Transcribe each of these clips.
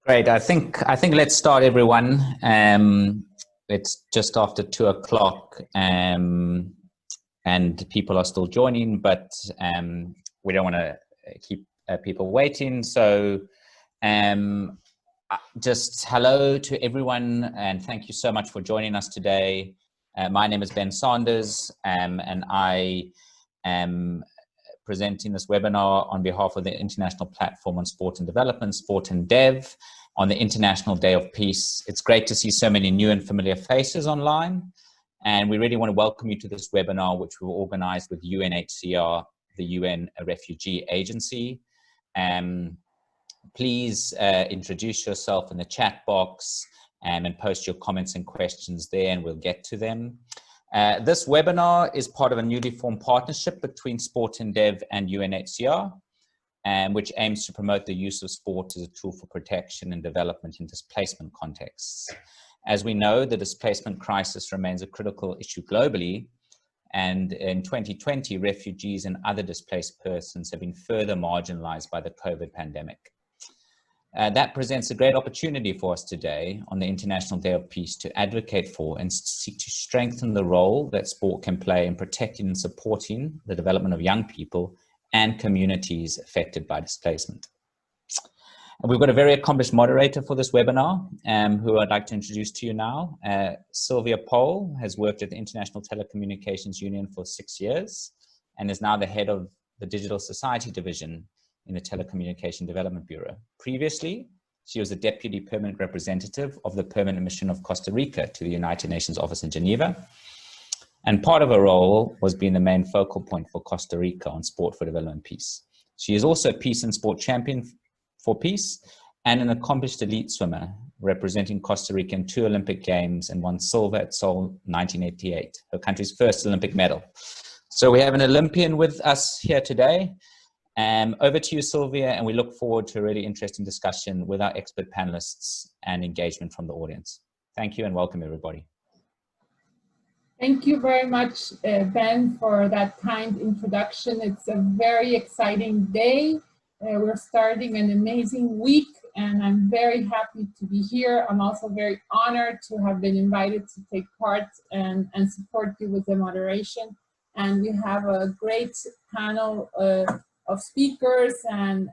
Great. I think let's start, everyone. It's just after 2 o'clock, and people are still joining, but we don't want to keep people waiting. So just hello to everyone, and thank you so much for joining us today. My name is Ben Sanders, and I am presenting this webinar on behalf of the International Platform on Sport and Development, sportanddev, on the International Day of Peace. It's great to see so many new and familiar faces online, and we really want to welcome you to this webinar, which we've organized with UNHCR, the UN Refugee Agency. Please introduce yourself in the chat box and post your comments and questions there, and we'll get to them. This webinar is part of a newly formed partnership between sportanddev and UNHCR, which aims to promote the use of sport as a tool for protection and development in displacement contexts. As we know, the displacement crisis remains a critical issue globally, and in 2020, refugees and other displaced persons have been further marginalized by the COVID pandemic. That presents a great opportunity for us today on the International Day of Peace to advocate for and seek to strengthen the role that sport can play in protecting and supporting the development of young people and communities affected by displacement. And we've got a very accomplished moderator for this webinar, who I'd like to introduce to you now. Sylvia has worked at the International Telecommunications Union for 6 years and is now the head of the Digital Society Division in the Telecommunication Development Bureau. Previously, she was a deputy permanent representative of the permanent mission of Costa Rica to the United Nations office in Geneva. And part of her role was being the main focal point for Costa Rica on sport for development and peace. She is also a peace and sport champion for peace and an accomplished elite swimmer, representing Costa Rica in 2 Olympic Games and won silver at Seoul 1988, her country's first Olympic medal. So we have an Olympian with us here today. Over to you, Sylvia, and we look forward to a really interesting discussion with our expert panelists and engagement from the audience. Thank you and welcome, everybody. Thank you very much, Ben, for that kind introduction. It's a very exciting day. We're starting an amazing week, and I'm very happy to be here. I'm also very honored to have been invited to take part and support you with the moderation. And we have a great panel of speakers and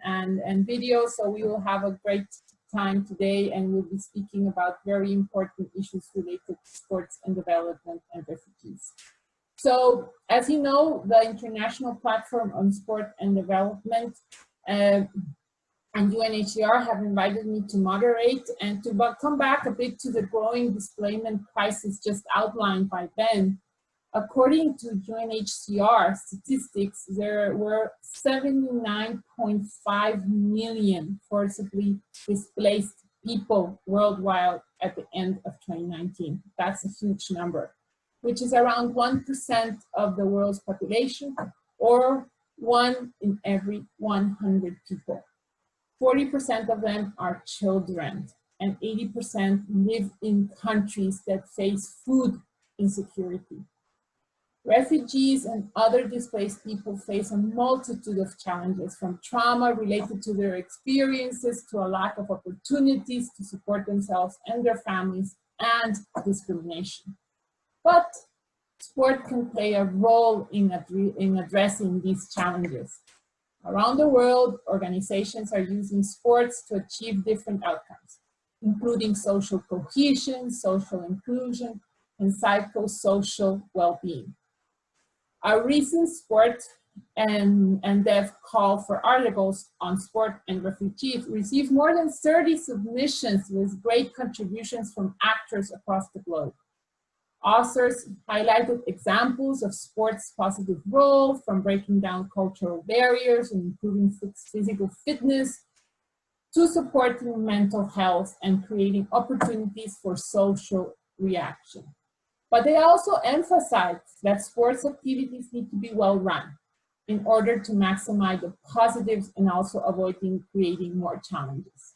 videos, so we will have a great time today, and we'll be speaking about very important issues related to sports and development and refugees. So, as you know, the International Platform on Sport and Development and UNHCR have invited me to moderate and to come back a bit to the growing displacement crisis just outlined by Ben. According to UNHCR statistics, there were 79.5 million forcibly displaced people worldwide at the end of 2019. That's a huge number, which is around 1% of the world's population, or 1 in every 100 people. 40% of them are children, and 80% live in countries that face food insecurity. Refugees and other displaced people face a multitude of challenges, from trauma related to their experiences to a lack of opportunities to support themselves and their families, and discrimination. But sport can play a role in addressing these challenges. Around the world, organizations are using sports to achieve different outcomes, including social cohesion, social inclusion, and psychosocial well-being. Our recent sport and dev call for articles on sport and refugees received more than 30 submissions with great contributions from actors across the globe. Authors highlighted examples of sports' positive role, from breaking down cultural barriers and improving physical fitness to supporting mental health and creating opportunities for social reaction. But they also emphasize that sports activities need to be well run in order to maximize the positives and also avoiding creating more challenges.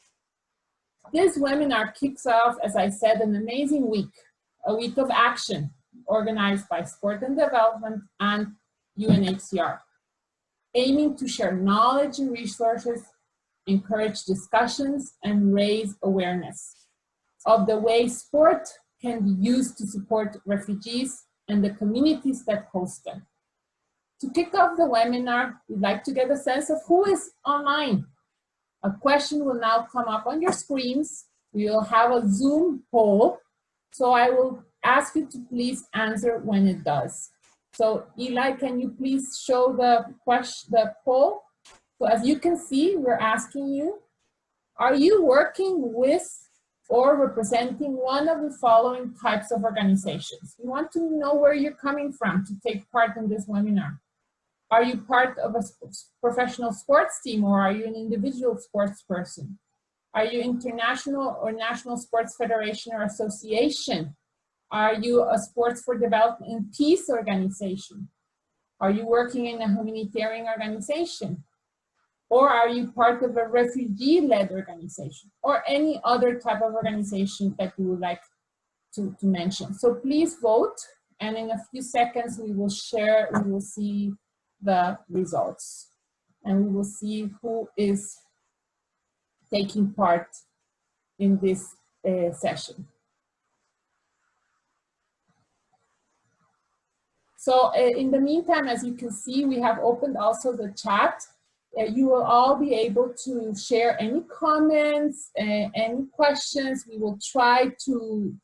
This webinar kicks off, as I said, an amazing week, a week of action organized by Sport and Development and UNHCR, aiming to share knowledge and resources encourage discussions, and raise awareness of the way sport can be used to support refugees and the communities that host them. To kick off the webinar, we'd like to get a sense of who is online. A question will now come up on your screens. We will have a Zoom poll, so I will ask you to please answer when it does. So Eli, can you please show the poll? So as you can see, we're asking you, are you working with or representing one of the following types of organizations? We want to know where you're coming from to take part in this webinar. Are you part of a professional sports team, or are you an individual sports person? Are you international or national sports federation or association? Are you a sports for development and peace organization? Are you working in a humanitarian organization? Or are you part of a refugee-led organization or any other type of organization that you would like to mention? So please vote, and in a few seconds we will see the results, and we will see who is taking part in this session. So in the meantime, as you can see, we have opened also the chat. You will all be able to share any comments, any questions. We will try to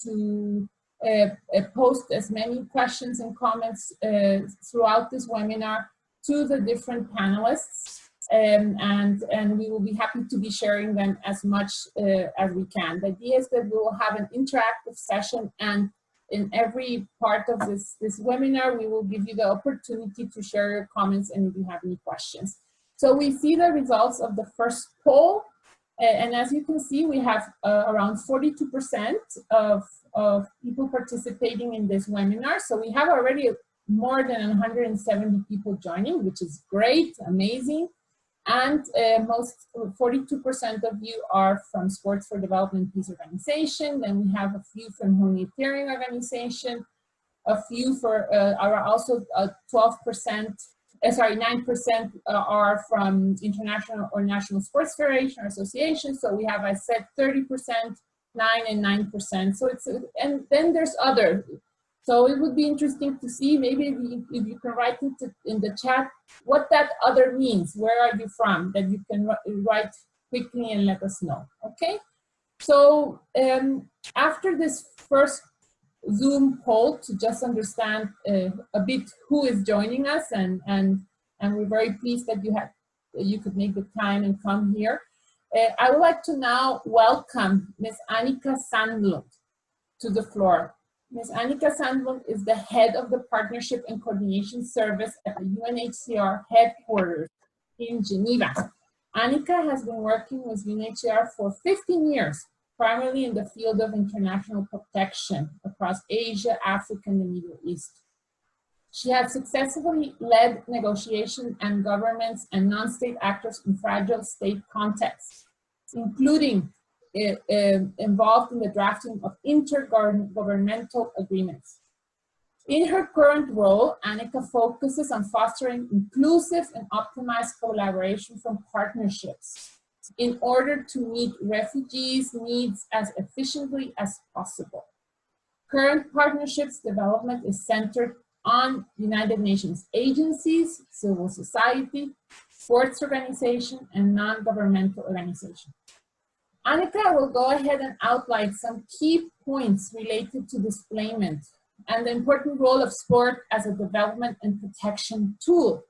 post as many questions and comments throughout this webinar to the different panelists, and we will be happy to be sharing them as much as we can. The idea is that we will have an interactive session, and in every part of this webinar, we will give you the opportunity to share your comments and if you have any questions. So we see the results of the first poll, and as you can see, we have around 42% of people participating in this webinar. So we have already more than 170 people joining, which is great, amazing. And 42% of you are from Sports for Development Peace Organization. Then we have a few from Humanitarian Organization. A few are also 9% are from International or National Sports Federation or Association. So we have, I said, 30%, 9 and 9%. So it's, and then there's other. So it would be interesting to see, maybe if you can write in the chat what that other means. Where are you from? That you can write quickly and let us know, okay? So after this first Zoom poll, to just understand a bit who is joining us, and we're very pleased that you could make the time and come here. I would like to now welcome Ms. Annika Sandlund to the floor. Ms. Annika Sandlund is the head of the Partnership and Coordination Service at the UNHCR headquarters in Geneva. Annika has been working with UNHCR for 15 years, primarily in the field of international protection across Asia, Africa, and the Middle East. She has successfully led negotiations and governments and non-state actors in fragile state contexts, including involved in the drafting of intergovernmental agreements. In her current role, Annika focuses on fostering inclusive and optimized collaboration from partnerships in order to meet refugees' needs as efficiently as possible. Current partnerships development is centered on United Nations agencies, civil society, sports organizations, and non-governmental organizations. Annika will go ahead and outline some key points related to displacement and the important role of sport as a development and protection tool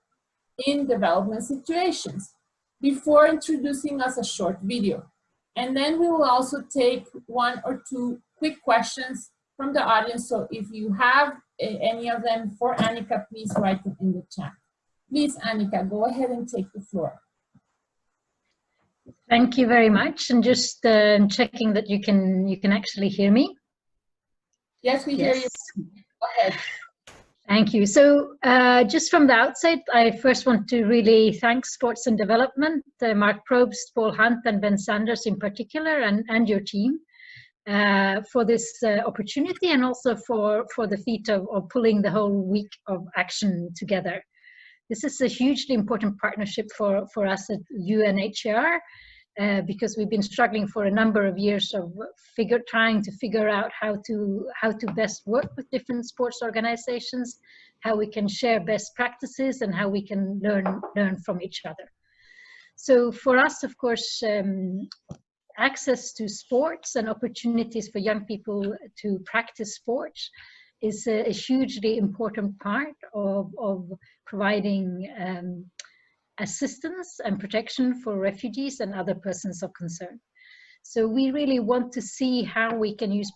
in development situations before introducing us a short video. And then we will also take 1 or 2 quick questions from the audience. So if you have any of them for Annika, please write them in the chat. Please, Annika, go ahead and take the floor. Thank you very much. And just checking that you can actually hear me. Yes, we hear you. Go ahead. Thank you. So just from the outset, I first want to really thank Sports and Development, Mark Probst, Paul Hunt, and Ben Sanders in particular, and your team for this opportunity, and also for the feat of pulling the whole week of action together. This is a hugely important partnership for us at UNHCR, because we've been struggling for a number of years of trying to figure out how to best work with different sports organizations, how we can share best practices, and how we can learn from each other. So for us, of course, access to sports and opportunities for young people to practice sports is a hugely important part of providing assistance and protection for refugees and other persons of concern. So we really want to see how we can use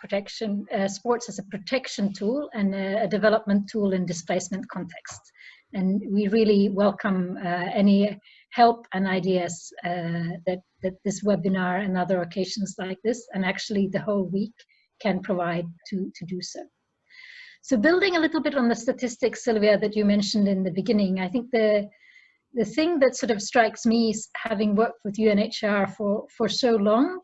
sports as a protection tool and a development tool in displacement context. And we really welcome any help and ideas that this webinar and other occasions like this, and actually the whole week, can provide to do so. So building a little bit on the statistics, Sylvia, that you mentioned in the beginning, I think the thing that sort of strikes me is, having worked with UNHCR for so long,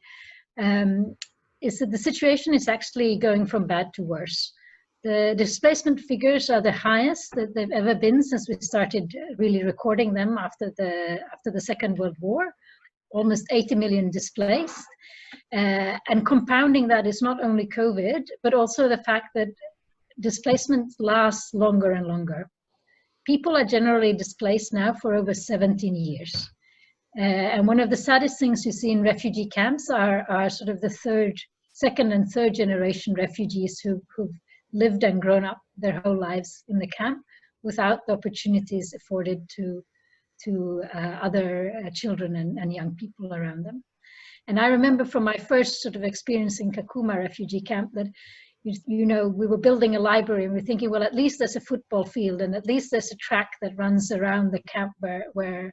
is that the situation is actually going from bad to worse. The displacement figures are the highest that they've ever been since we started really recording them after the Second World War. Almost 80 million displaced. And compounding that is not only COVID, but also the fact that displacement lasts longer and longer. People are generally displaced now for over 17 years. And one of the saddest things you see in refugee camps are sort of the second and third generation refugees who've lived and grown up their whole lives in the camp without the opportunities afforded to other children and young people around them. And I remember from my first sort of experience in Kakuma refugee camp that, you know, we were building a library and we're thinking, well, at least there's a football field and at least there's a track that runs around the camp where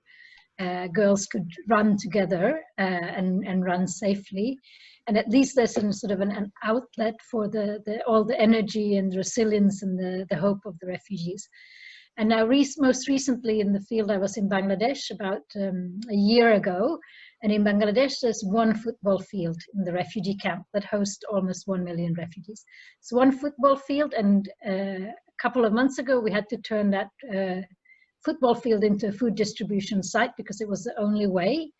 girls could run together and run safely. And at least there's some sort of an outlet for all the energy and resilience and the hope of the refugees. And now most recently in the field, I was in Bangladesh about a year ago. And in Bangladesh, there's one football field in the refugee camp that hosts almost 1 million refugees. It's one football field, and a couple of months ago, we had to turn that football field into a food distribution site because it was the only way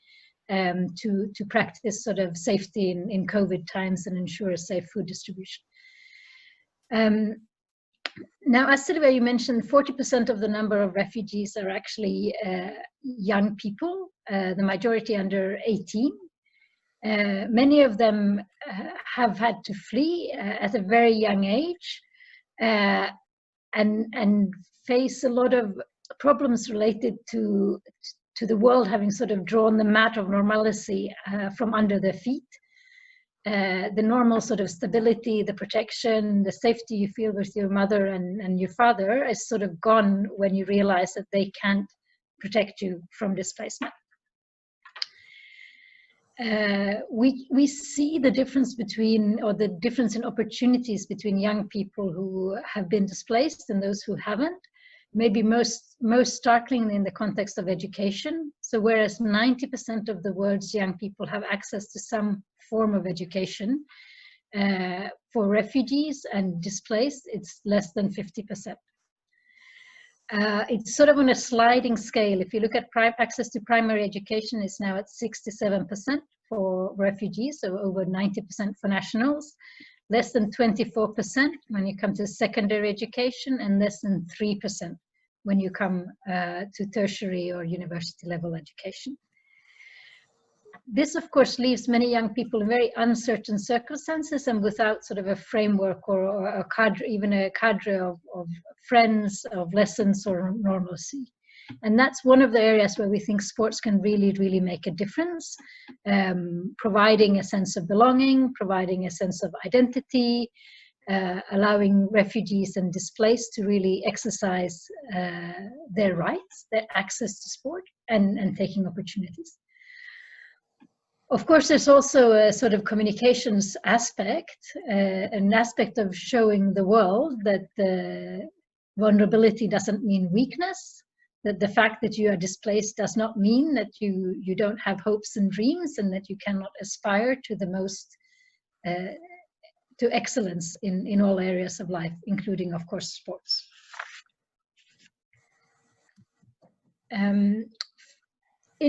to practice sort of safety in COVID times and ensure a safe food distribution. Now, as Sylvia, you mentioned, 40% of the number of refugees are actually young people, the majority under 18. Many of them have had to flee at a very young age and face a lot of problems related to the world having sort of drawn the mat of normalcy from under their feet. The normal sort of stability, the protection, the safety you feel with your mother and your father is sort of gone when you realize that they can't protect you from displacement. We see the difference the difference in opportunities between young people who have been displaced and those who haven't. Maybe most startling in the context of education. So whereas 90% of the world's young people have access to some form of education, for refugees and displaced, it's less than 50%. It's sort of on a sliding scale. If you look at access to primary education, it's now at 67% for refugees, so over 90% for nationals. Less than 24% when you come to secondary education, and less than 3% when you come to tertiary or university level education. This, of course, leaves many young people in very uncertain circumstances and without sort of a framework or a cadre, even a cadre of friends, of lessons or normalcy. And that's one of the areas where we think sports can really, really make a difference, providing a sense of belonging, providing a sense of identity, allowing refugees and displaced to really exercise their rights, their access to sport, and taking opportunities. Of course, there's also a sort of communications aspect, an aspect of showing the world that vulnerability doesn't mean weakness, that the fact that you are displaced does not mean that you don't have hopes and dreams and that you cannot aspire to the most, to excellence in all areas of life, including, of course, sports.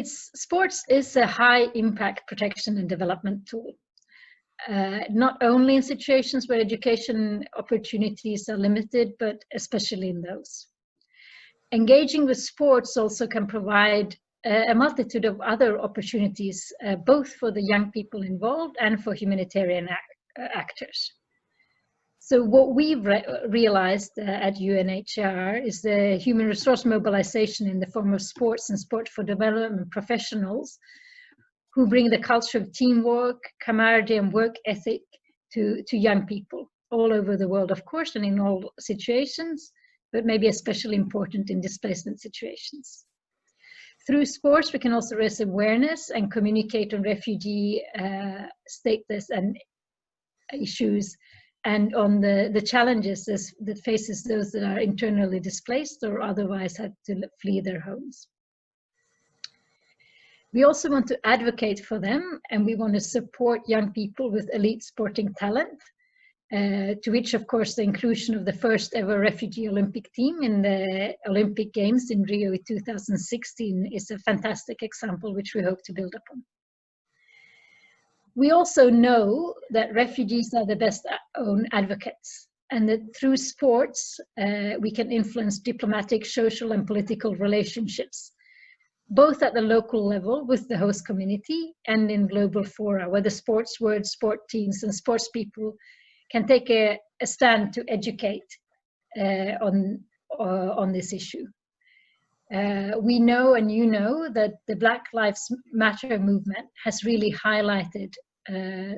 Sports is a high impact protection and development tool. Not only in situations where education opportunities are limited, but especially in those. Engaging with sports also can provide a multitude of other opportunities, both for the young people involved and for humanitarian actors. So what we've realized at UNHCR is the human resource mobilization in the form of sports and sport for development professionals who bring the culture of teamwork, camaraderie, and work ethic to young people all over the world, of course, and in all situations, but maybe especially important in displacement situations. Through sports, we can also raise awareness and communicate on refugee status and issues, and on the challenges that faces those that are internally displaced or otherwise had to flee their homes. We also want to advocate for them, and we want to support young people with elite sporting talent, to which, of course, the inclusion of the first ever refugee Olympic team in the Olympic Games in Rio 2016 is a fantastic example, which we hope to build upon. We also know that refugees are the best own advocates, and that through sports, we can influence diplomatic, social, and political relationships, both at the local level with the host community and in global fora, where the sports world, sport teams, and sports people can take a stand to educate on this issue. We know, and you know, that the Black Lives Matter movement has really highlighted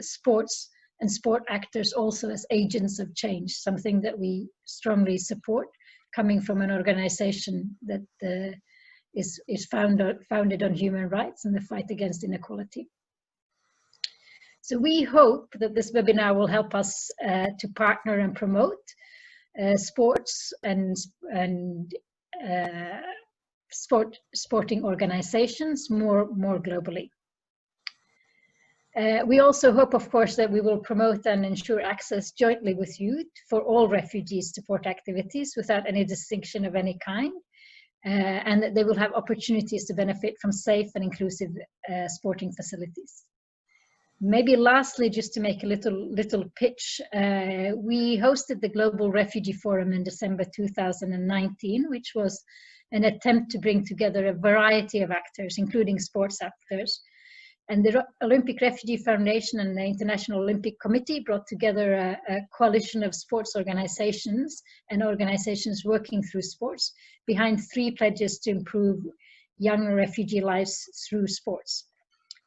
sports and sport actors also as agents of change, something that we strongly support, coming from an organization that is founded on human rights and the fight against inequality. So we hope that this webinar will help us to partner and promote sports and sporting organizations more globally. We also hope, of course, that we will promote and ensure access jointly with you for all refugee support activities without any distinction of any kind, and that they will have opportunities to benefit from safe and inclusive sporting facilities. Maybe lastly, just to make a little pitch, we hosted the Global Refugee Forum in December 2019, which was an attempt to bring together a variety of actors, including sports actors. And the Olympic Refugee Foundation and the International Olympic Committee brought together a coalition of sports organizations and organizations working through sports behind 3 pledges to improve young refugee lives through sports.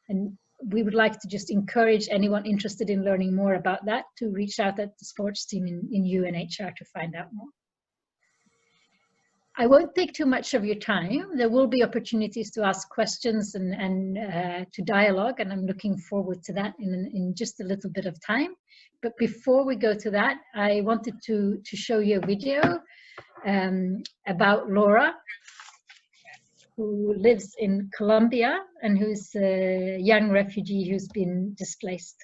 And we would like to just encourage anyone interested in learning more about that to reach out at the sports team in UNHCR to find out more. I won't take too much of your time. There will be opportunities to ask questions and to dialogue, and I'm looking forward to that in just a little bit of time. But before we go to that, I wanted to show you a video about Laura, who lives in Colombia and who's a young refugee who's been displaced.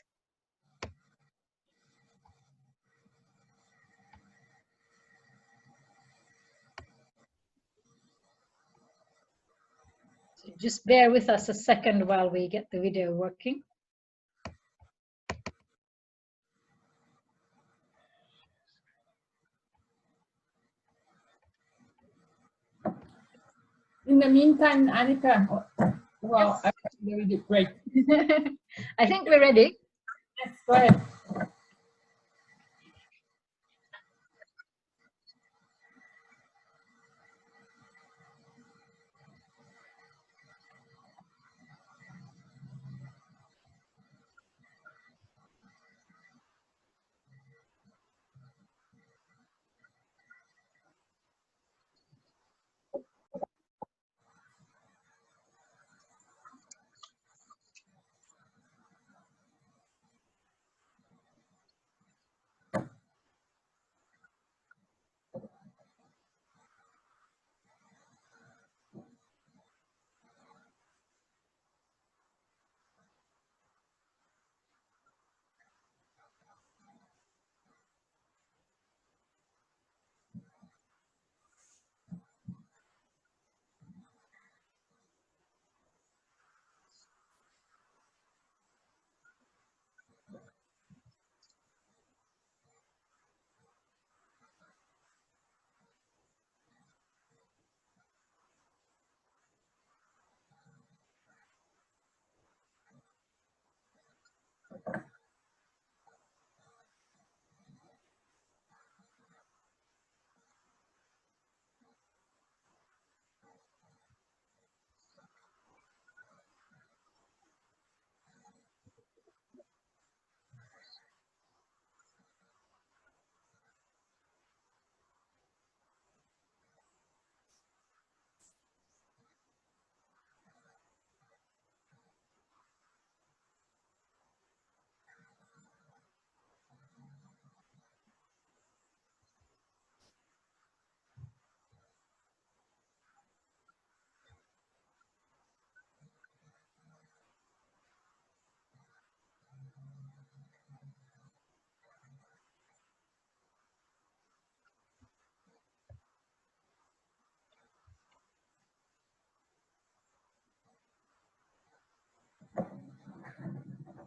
So just bear with us a second while we get the video working. In the meantime, Annika, well, yes. Actually, great. I think we're ready. Yes, go ahead.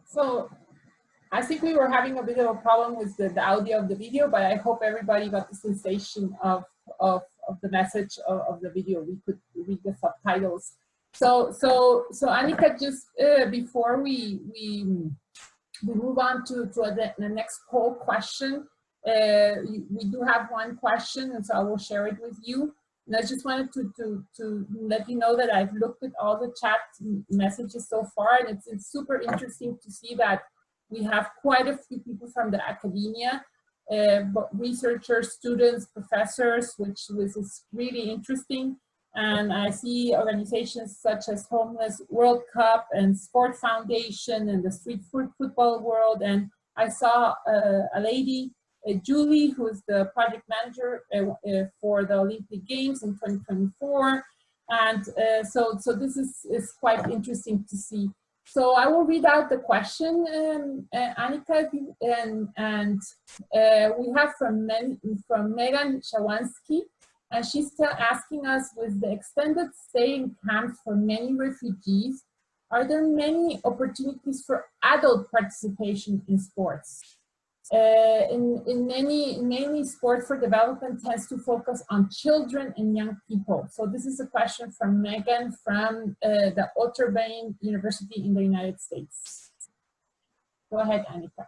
So I think we were having a bit of a problem with the audio of the video, but I hope everybody got the sensation of the message of the video. We could read the subtitles. So Annika, just before we move on to the next poll question, we do have one question, and so I will share it with you. And I just wanted to let you know that I've looked at all the chat messages so far, and it's super interesting to see that we have quite a few people from the academia, but researchers, students, professors, which is really interesting. And I see organizations such as Homeless World Cup and Sport Foundation and the Street Football World. And I saw a lady, Julie, who is the project manager for the Olympic Games in 2024. And so this is quite interesting to see. So I will read out the question, Annika, and we have from Megan Shawansky, and she's still asking us, with the extended stay in camps for many refugees, are there many opportunities for adult participation in sports? Mainly sport for development tends to focus on children and young people. So this is a question from Megan from the Otterbein University in the United States. Go ahead, Annika.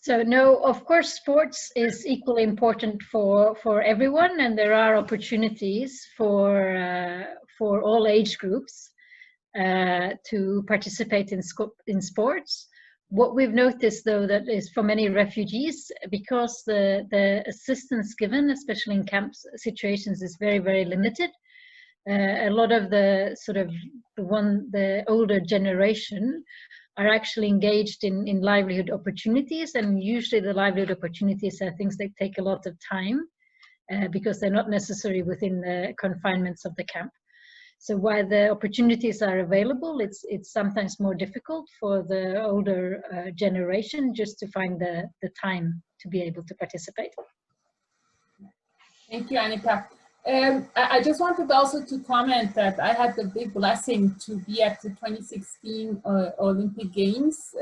So no, of course, sports is equally important for everyone, and there are opportunities for all age groups to participate in sports. What we've noticed, though, that is for many refugees, because the assistance given, especially in camp situations, is very, very limited. A lot of the the older generation are actually engaged in livelihood opportunities, and usually the livelihood opportunities are things that take a lot of time because they're not necessarily within the confinements of the camp. So while the opportunities are available, it's sometimes more difficult for the older generation just to find the time to be able to participate. Thank you, Annika. I just wanted also to comment that I had the big blessing to be at the 2016 Olympic Games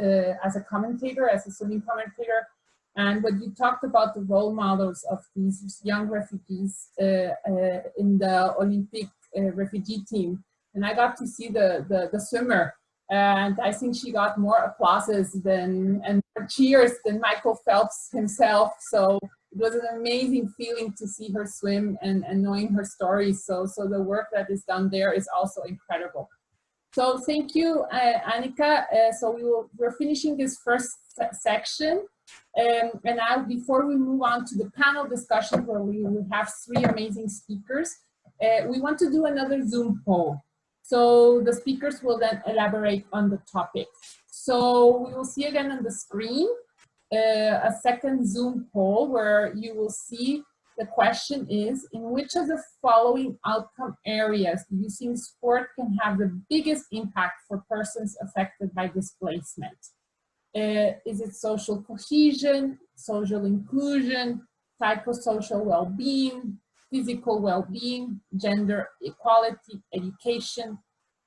as a commentator, as a swimming commentator. And when you talked about the role models of these young refugees in the Olympic refugee team, and I got to see the swimmer, and I think she got more applauses and more cheers than Michael Phelps himself. So it was an amazing feeling to see her swim and knowing her story. So the work that is done there is also incredible. So thank you, Annika. So we're finishing this first section. And now, before we move on to the panel discussion, where we will have 3 amazing speakers, we want to do another Zoom poll. So the speakers will then elaborate on the topic. So we will see again on the screen a second Zoom poll where you will see the question is, in which of the following outcome areas do you think sport can have the biggest impact for persons affected by displacement? Is it social cohesion, social inclusion, psychosocial well-being, physical well-being, gender equality, education,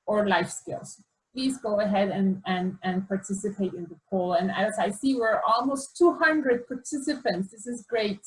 or life skills? Please go ahead and participate in the poll. And as I see, we're almost 200 participants. This is great.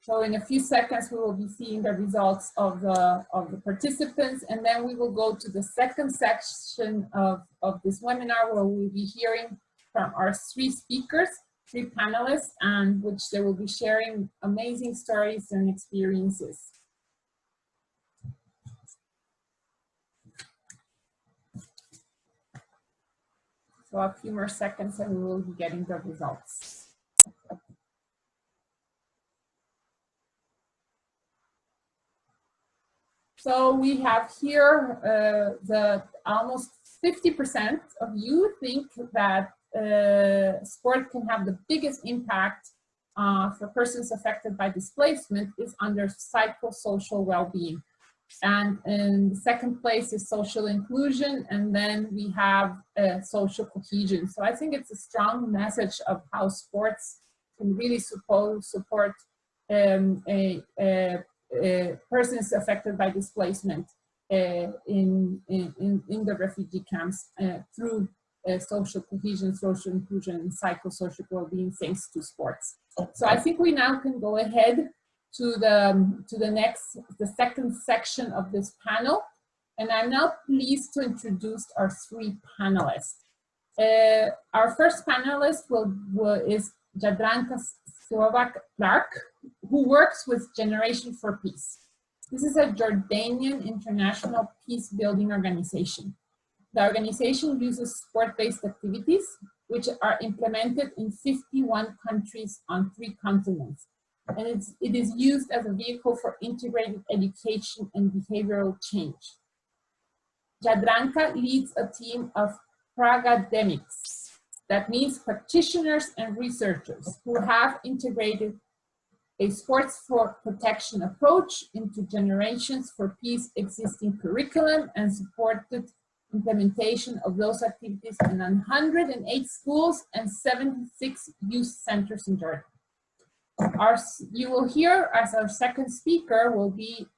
So in a few seconds, we will be seeing the results of the participants, and then we will go to the second section of this webinar, where we'll be hearing from our 3 speakers, 3 panelists, and which they will be sharing amazing stories and experiences. So a few more seconds and we will be getting the results. So we have here the almost 50% of you think that sport can have the biggest impact for persons affected by displacement is under psychosocial well-being. And in the second place is social inclusion, and then we have social cohesion. So I think it's a strong message of how sports can really support persons affected by displacement in the refugee camps through social cohesion, social inclusion, and psychosocial well-being thanks to sports. So I think we now can go ahead to the second section of this panel. And I'm now pleased to introduce our three panelists. Our first panelist is Jadranka Stikovac, who works with Generation for Peace. This is a Jordanian international peace-building organization. The organization uses sport-based activities, which are implemented in 51 countries on 3 continents. And it is used as a vehicle for integrated education and behavioral change. Jadranka leads a team of pragademics, that means practitioners and researchers who have integrated a sports for protection approach into Generations for Peace existing curriculum and supported implementation of those activities in 108 schools and 76 youth centers in Jordan. You will hear as our second speaker will be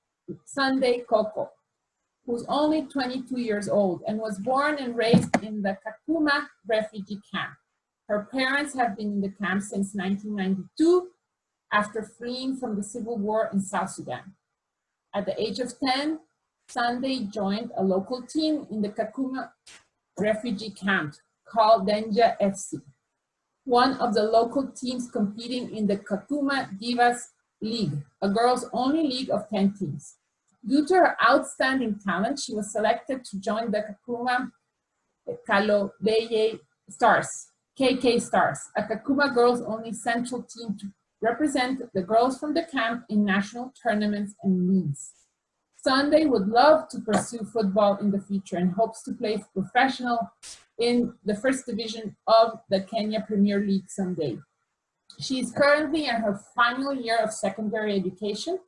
Sunday Ikoko, who's only 22 years old and was born and raised in the Kakuma refugee camp. Her parents have been in the camp since 1992 after fleeing from the civil war in South Sudan. At the age of 10, Sunday joined a local team in the Kakuma refugee camp called Denja FC, one of the local teams competing in the Kakuma Divas League, a girls-only league of 10 teams. Due to her outstanding talent, she was selected to join the Kakuma Kalobeye Stars, KK Stars, a Kakuma girls-only central team to represent the girls from the camp in national tournaments and leagues. Sunday would love to pursue football in the future and hopes to play professional in the first division of the Kenya Premier League someday. She is currently in her final year of secondary education,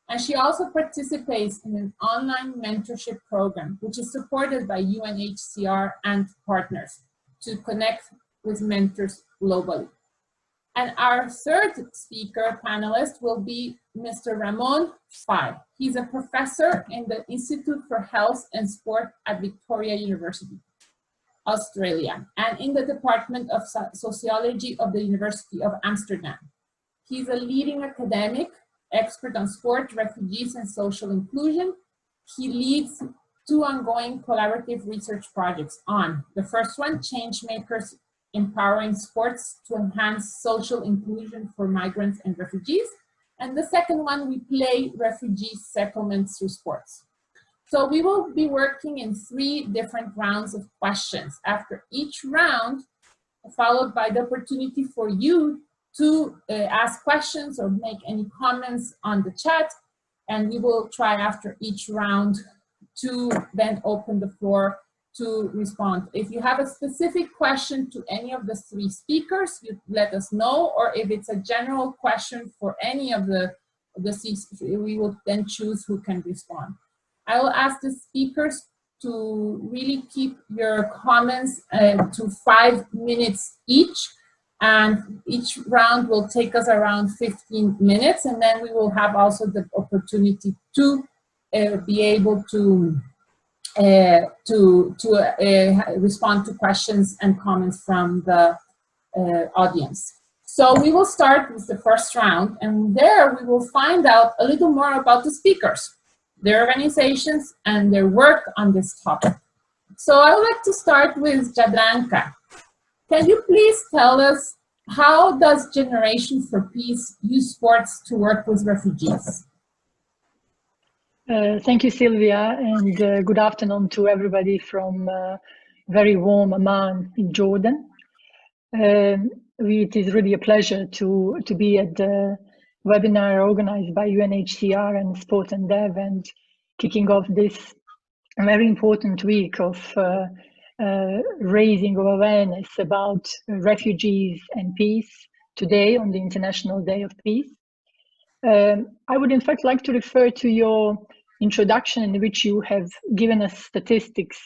and she also participates in an online mentorship program, which is supported by UNHCR and partners to connect with mentors globally. And our third speaker panelist will be Mr. Ramón Spaaij. He's a professor in the Institute for Health and Sport at Victoria University, Australia, and in the Department of Sociology of the University of Amsterdam. He's a leading academic, expert on sport, refugees, and social inclusion. He leads 2 ongoing collaborative research projects on, the first one, Changemakers Empowering Sports to Enhance Social Inclusion for Migrants and Refugees, and the second one, We Play Refugee Settlements Through Sports. So we will be working in 3 different rounds of questions. After each round, followed by the opportunity for you to ask questions or make any comments on the chat, and we will try after each round to then open the floor to respond. If you have a specific question to any of the 3 speakers, you let us know, or if it's a general question for any of the we will then choose who can respond. I will ask the speakers to really keep your comments to 5 minutes each, and each round will take us around 15 minutes, and then we will have also the opportunity to be able to respond to questions and comments from the audience. So we will start with the first round, and there we will find out a little more about the speakers, their organizations, and their work on this topic. So I would like to start with Jadranka. Can you please tell us, how does Generation for Peace use sports to work with refugees? Thank you, Sylvia, and good afternoon to everybody from very warm Amman in Jordan. It is really a pleasure to be at the webinar organized by UNHCR and Sport and Dev, and kicking off this very important week of raising of awareness about refugees and peace today on the International Day of Peace. I would in fact like to refer to your introduction, in which you have given us statistics,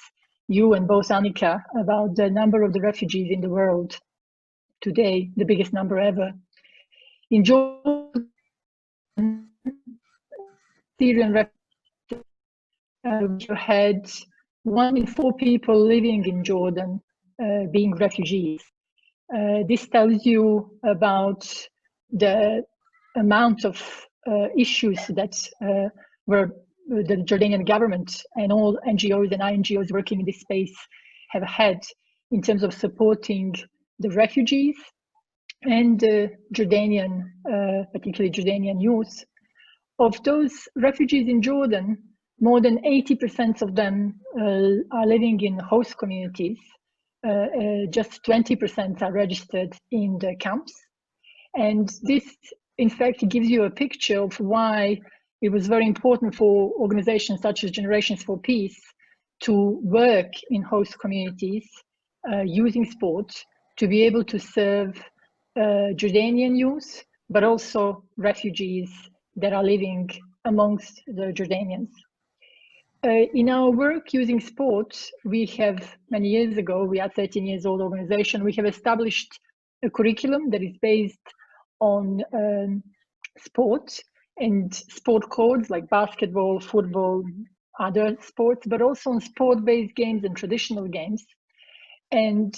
you and both Annika, about the number of the refugees in the world today, the biggest number ever. In Jordan, Syrian refugees. We had 1 in 4 people living in Jordan being refugees. This tells you about the amount of issues that were the Jordanian government and all NGOs and INGOs working in this space have had in terms of supporting the refugees and the Jordanian, particularly Jordanian youth. Of those refugees in Jordan, more than 80% of them are living in host communities. Just 20% are registered in the camps. And this, in fact, gives you a picture of why it was very important for organizations such as Generations for Peace to work in host communities using sport to be able to serve Jordanian youth, but also refugees that are living amongst the Jordanians. In our work using sport, we have, many years ago, we are 13 years old organization, we have established a curriculum that is based on sport and sport codes like basketball, football, other sports, but also on sport-based games and traditional games. And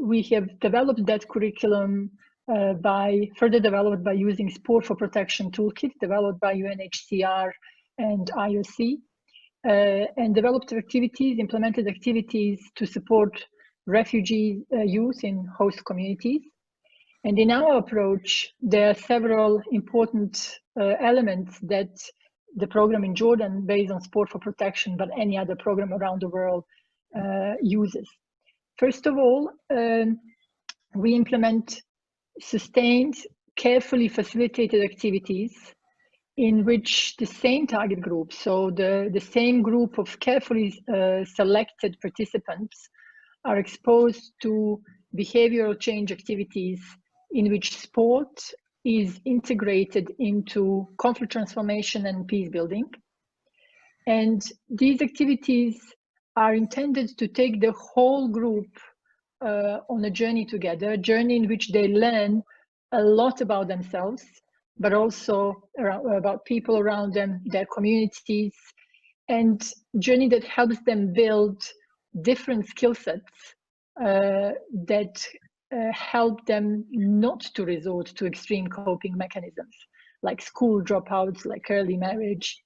we have developed that curriculum further developed by using Sport for Protection Toolkit, developed by UNHCR and IOC. And developed activities, implemented activities to support refugee youth in host communities. And in our approach, there are several important elements that the program in Jordan, based on Sport for Protection, but any other program around the world uses. First of all, we implement sustained, carefully facilitated activities in which the same target group, so the same group of carefully selected participants are exposed to behavioral change activities in which sport is integrated into conflict transformation and peace building. And these activities are intended to take the whole group on a journey together, a journey in which they learn a lot about themselves, but also about people around them, their communities, and journey that helps them build different skill sets that help them not to resort to extreme coping mechanisms, like school dropouts, like early marriage,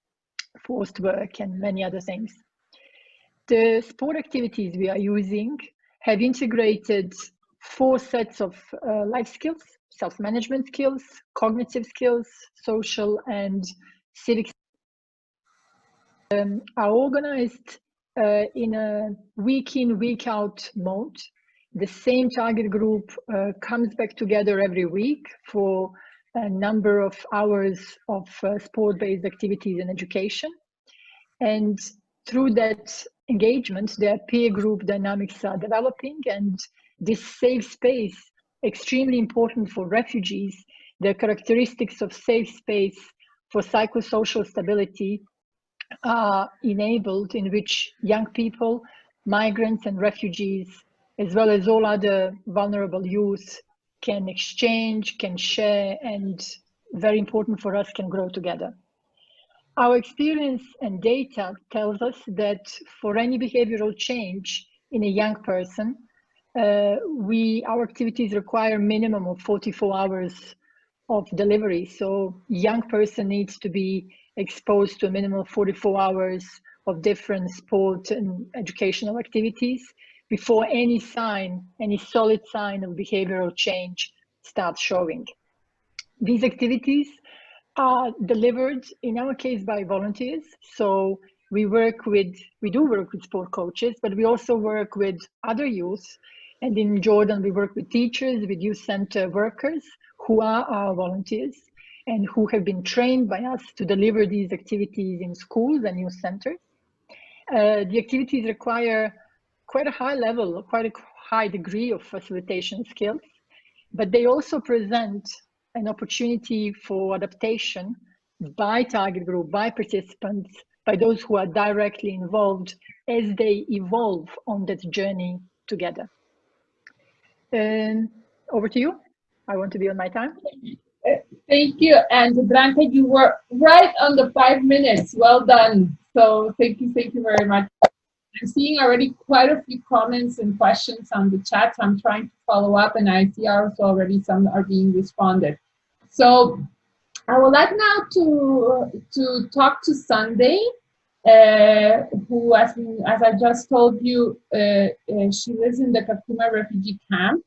forced work, and many other things. The sport activities we are using have integrated 4 sets of life skills: self-management skills, cognitive skills, social and civic. Are organized in a week in, week out mode. The same target group comes back together every week for a number of hours of sport-based activities and education. And through that engagement, their peer group dynamics are developing, and this safe space, extremely important for refugees, the characteristics of safe space for psychosocial stability are enabled, in which young people, migrants and refugees, as well as all other vulnerable youth, can exchange, can share, and very important for us, can grow together. Our experience and data tells us that for any behavioral change in a young person, our activities require a minimum of 44 hours of delivery. So young person needs to be exposed to a minimum of 44 hours of different sport and educational activities before any sign, any solid sign of behavioral change starts showing. These activities are delivered, in our case, by volunteers. So we do work with sport coaches, but we also work with other youth. And in Jordan, we work with teachers, with youth center workers who are our volunteers and who have been trained by us to deliver these activities in schools and youth centers. The activities require quite a high level, quite a high degree of facilitation skills, but they also present an opportunity for adaptation by target group, by participants, by those who are directly involved as they evolve on that journey together. Over to you. I want to be on my time. Thank you. And Jadranka, you were right on the 5 minutes. Well done. So thank you very much. I'm seeing already quite a few comments and questions on the chat. So I'm trying to follow up, and I see also already some are being responded. So I would like now to talk to Sunday, who, as I just told you, she lives in the Kakuma refugee camp.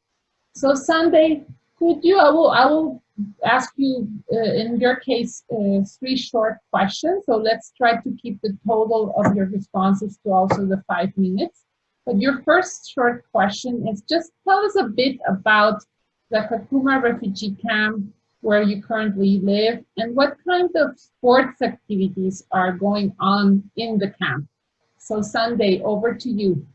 So Sunday, could you? I will ask you in your case 3 short questions. So let's try to keep the total of your responses to also the 5 minutes. But your first short question is just tell us a bit about the Kakuma refugee camp, where you currently live, and what kind of sports activities are going on in the camp. So Sunday, over to you.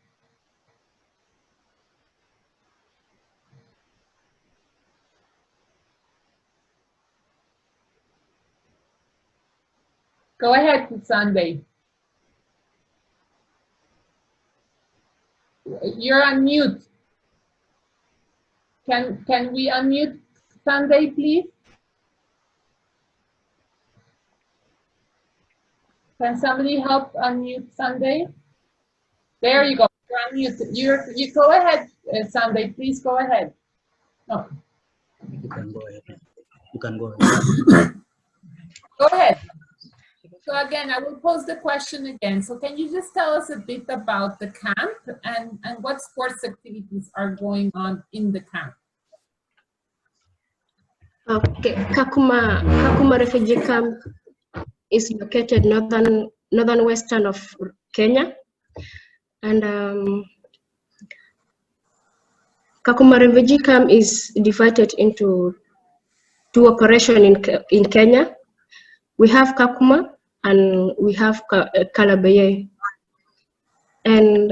Go ahead, Sunday. You're on mute. Can we unmute Sunday, please? Can somebody help unmute Sunday? There you go. You're unmuted. You go ahead, Sunday. Please go ahead. No. You can go ahead. You can go ahead. Go ahead. So again, I will pose the question again. So can you just tell us a bit about the camp and what sports activities are going on in the camp? Okay, Kakuma refugee camp is located northern western of Kenya, and Kakuma refugee camp is divided into 2 operations in Kenya. We have Kakuma and we have Kalabeye. And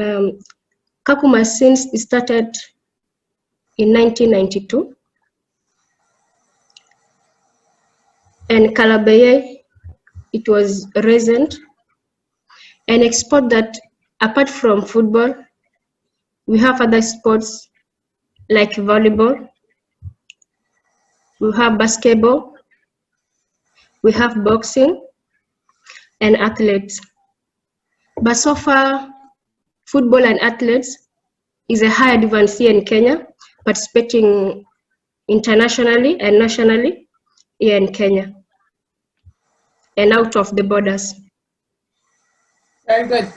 Kakuma since it started in 1992. And Kalabeye, it was recent. And export that apart from football, we have other sports like volleyball, we have basketball, we have boxing, and athletes. But so far, football and athletes is a high advance here in Kenya, participating internationally and nationally here in Kenya and out of the borders. Very good.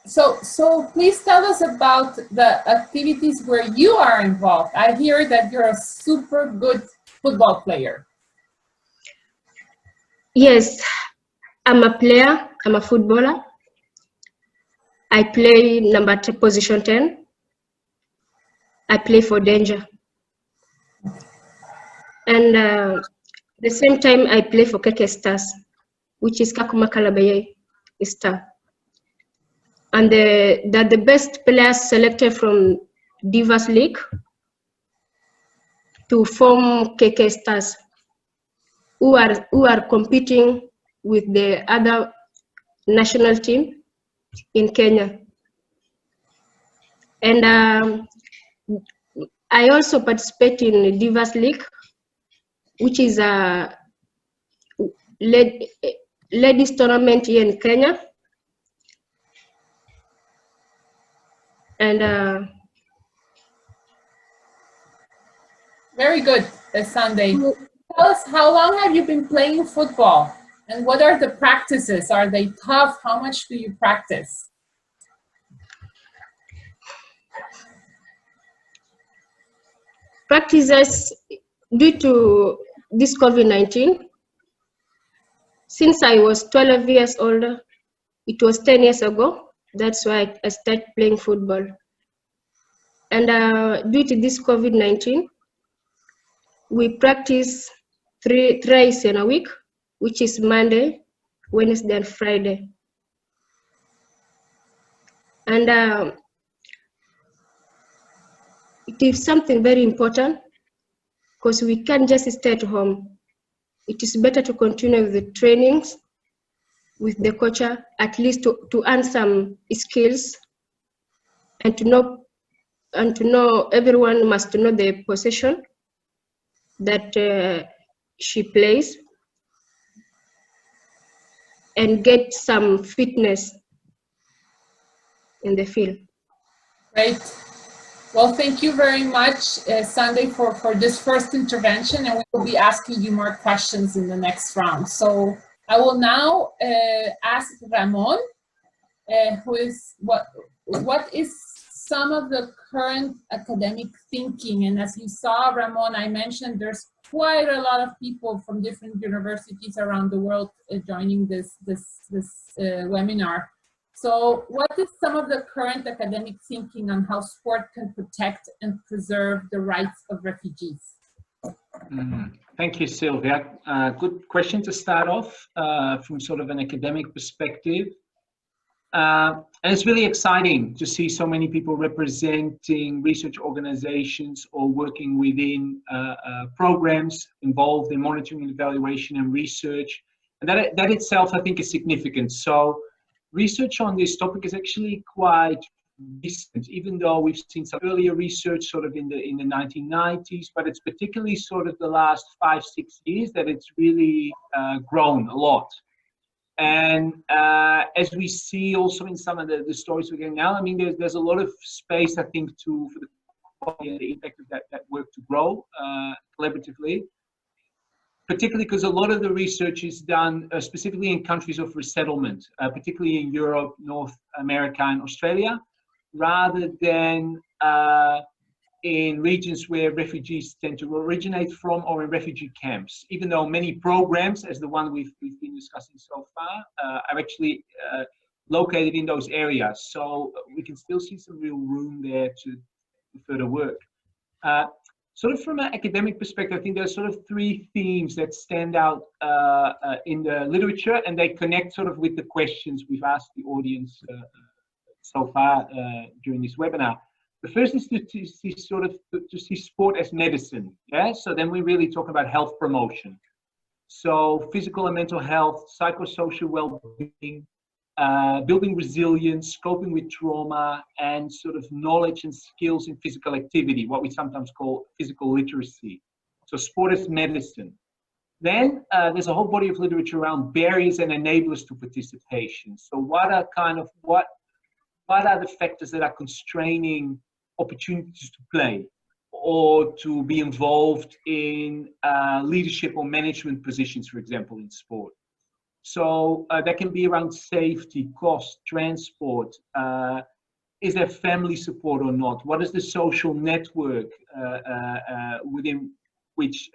So please tell us about the activities where you are involved. I hear that you're a super good football player. Yes, I'm a player, I'm a footballer. I play position 10. I play for Denja. And the same time I play for KK Stars, which is Kakuma Kalabeye Star. And the best players selected from Divas League to form KK Stars, who are competing with the other national team in Kenya. And I also participate in Divas League, which is a ladies tournament here in Kenya. And very good, Sunday. Tell us, how long have you been playing football? And what are the practices? Are they tough? How much do you practice? Practices due to this COVID-19. Since I was 12 years old, it was 10 years ago. That's why I started playing football. And due to this COVID-19, we practice thrice in a week, which is Monday, Wednesday, and Friday. And it is something very important because we can't just stay at home. It is better to continue with the trainings with the coach, at least to earn some skills and to know everyone must know the position that she plays and get some fitness in the field. Great. Well, thank you very much, Sandy, for this first intervention, and we will be asking you more questions in the next round. So I will now ask Ramón, who is, what is some of the current academic thinking? And as you saw, Ramón, I mentioned there's quite a lot of people from different universities around the world joining this webinar. So what is some of the current academic thinking on how sport can protect and preserve the rights of refugees? Thank you, Sylvia. Good question to start off from sort of an academic perspective. And it's really exciting to see so many people representing research organizations or working within programs involved in monitoring and evaluation and research. And that itself, I think, is significant. So research on this topic is actually quite recent, even though we've seen some earlier research sort of in the 1990s, but it's particularly sort of the last 5-6 years that it's really grown a lot. And as we see also in some of the stories we're getting now, I mean, there's a lot of space, I think, for the impact of that work to grow collaboratively, particularly because a lot of the research is done specifically in countries of resettlement, particularly in Europe, North America, and Australia, rather than in regions where refugees tend to originate from or in refugee camps, even though many programs, as the one we've been discussing so far, are actually located in those areas. So we can still see some real room there to further work. Sort of from an academic perspective, I think there's sort of 3 themes that stand out in the literature, and they connect sort of with the questions we've asked the audience so far during this webinar. The first is to see sport as medicine. Yeah, so then we really talk about health promotion. So physical and mental health, psychosocial well-being, building resilience, coping with trauma, and sort of knowledge and skills in physical activity, what we sometimes call physical literacy. So sport as medicine. Then there's a whole body of literature around barriers and enablers to participation. So what are the factors that are constraining opportunities to play or to be involved in leadership or management positions, for example, in sport? So that can be around safety, cost, transport. Is there family support or not? What is the social network within which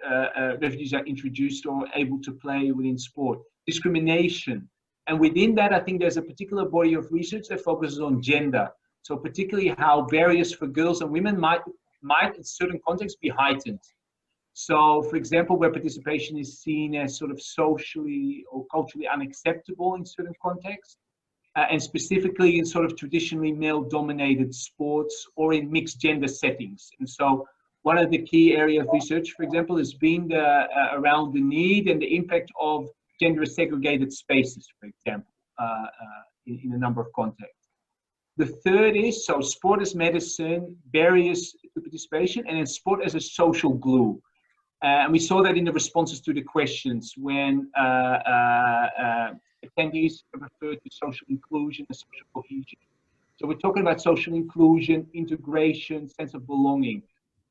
refugees are introduced or able to play within sport? Discrimination. And within that, I think there's a particular body of research that focuses on gender. So particularly how barriers for girls and women might in certain contexts be heightened. So for example, where participation is seen as sort of socially or culturally unacceptable in certain contexts, and specifically in sort of traditionally male-dominated sports or in mixed gender settings. And so one of the key areas of research, for example, has been around the need and the impact of gender segregated spaces, for example, in a number of contexts. The third is, so sport as medicine, barriers to participation, and then sport as a social glue. And we saw that in the responses to the questions when attendees referred to social inclusion and social cohesion. So we're talking about social inclusion, integration, sense of belonging.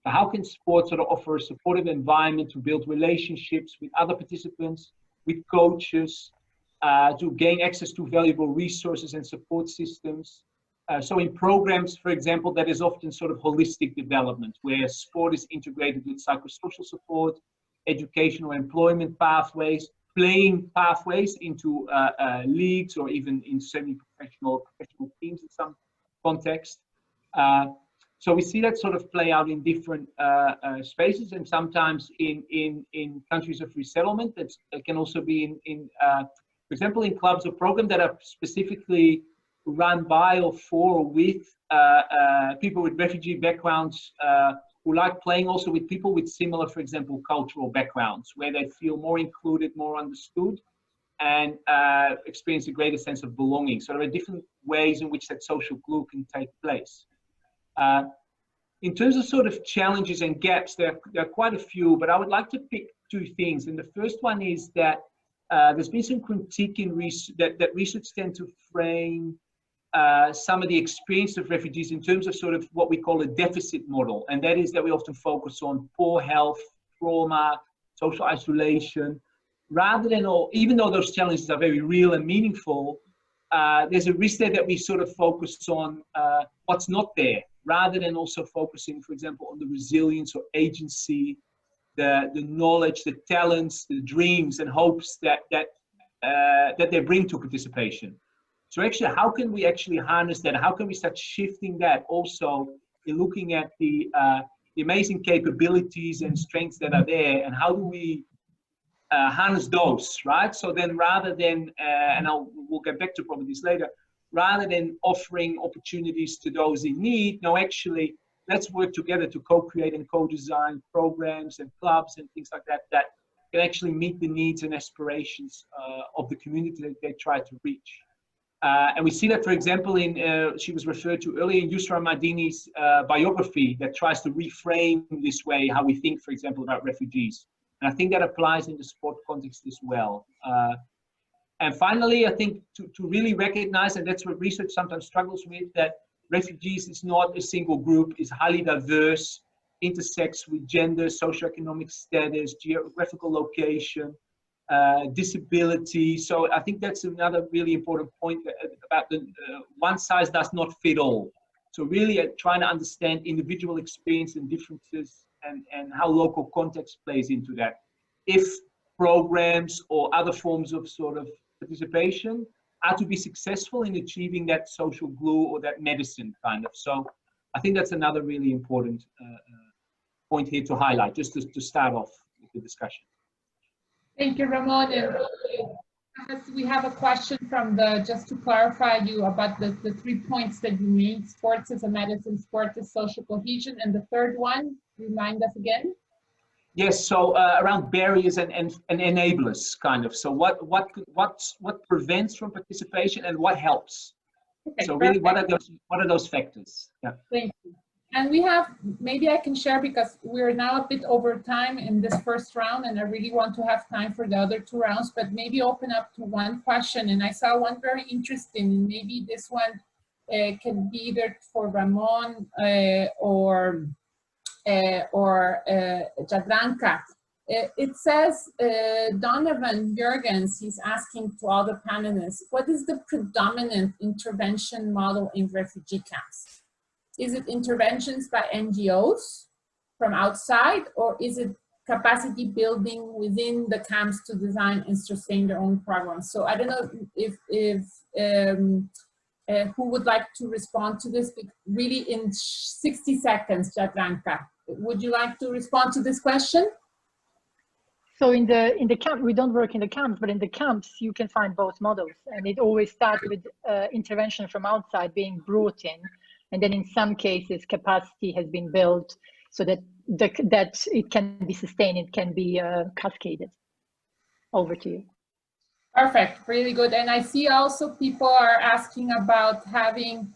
So how can sport sort of offer a supportive environment to build relationships with other participants, with coaches, to gain access to valuable resources and support systems? So in programs, for example, that is often sort of holistic development, where sport is integrated with psychosocial support, educational employment pathways, playing pathways into leagues or even in semi-professional teams in some context. So we see that sort of play out in different spaces, and sometimes in countries of resettlement. That can also be for example, in clubs or programs that are specifically run by or for or with people with refugee backgrounds who like playing also with people with similar, for example, cultural backgrounds, where they feel more included, more understood, and experience a greater sense of belonging. So there are different ways in which that social glue can take place. In terms of sort of challenges and gaps, there are quite a few, but I would like to pick two things. And the first one is that there's been some critique in that research tend to frame some of the experience of refugees in terms of sort of what we call a deficit model. And that is that we often focus on poor health, trauma, social isolation, rather than, even though those challenges are very real and meaningful, there's a risk there that we sort of focus on what's not there, rather than also focusing, for example, on the resilience or agency, the knowledge, the talents, the dreams and hopes that they bring to participation. So actually, how can we actually harness that? How can we start shifting that also in looking at the amazing capabilities and strengths that are there, and how do we harness those, right? So then rather than, and we'll get back to probably this later, rather than offering opportunities to those in need, no, actually, let's work together to co-create and co-design programs and clubs and things like that that can actually meet the needs and aspirations of the community that they try to reach. And we see that, for example, in, she was referred to earlier, in Yusra Madini's biography that tries to reframe this way how we think, for example, about refugees. And I think that applies in the sport context as well. And finally, I think to really recognize, and that's what research sometimes struggles with, that refugees is not a single group, it's highly diverse, intersects with gender, socioeconomic status, geographical location, disability. So I think that's another really important point about the one size does not fit all. So really trying to understand individual experience and differences and how local context plays into that. If programs or other forms of sort of participation are to be successful in achieving that social glue or that medicine kind of. So I think that's another really important point here to highlight, just to start off with the discussion. Thank you, Ramón. And we have a question from just to clarify you about the 3 points that you made: sports as a medicine, sport as social cohesion, and the third one, remind us again. Yes, so around barriers and enablers, kind of. So what prevents from participation and what helps? Okay, so really, what are those factors? Yeah. Thank you. And we have, maybe I can share, because we're now a bit over time in this first round, and I really want to have time for the other 2 rounds, but maybe open up to one question. And I saw one very interesting, and maybe this one can be either for Ramón or Jadranka. It says, Donovan Jurgens, he's asking to all the panelists, what is the predominant intervention model in refugee camps? Is it interventions by NGOs from outside, or is it capacity building within the camps to design and sustain their own programs? So I don't know who would like to respond to this, really in 60 seconds, Jadranka. Would you like to respond to this question? So in the camp, we don't work in the camps, but in the camps you can find both models, and it always starts with intervention from outside being brought in, and then in some cases capacity has been built so that it can be sustained, it can be cascaded. Over to you. Perfect, really good. And I see also people are asking about having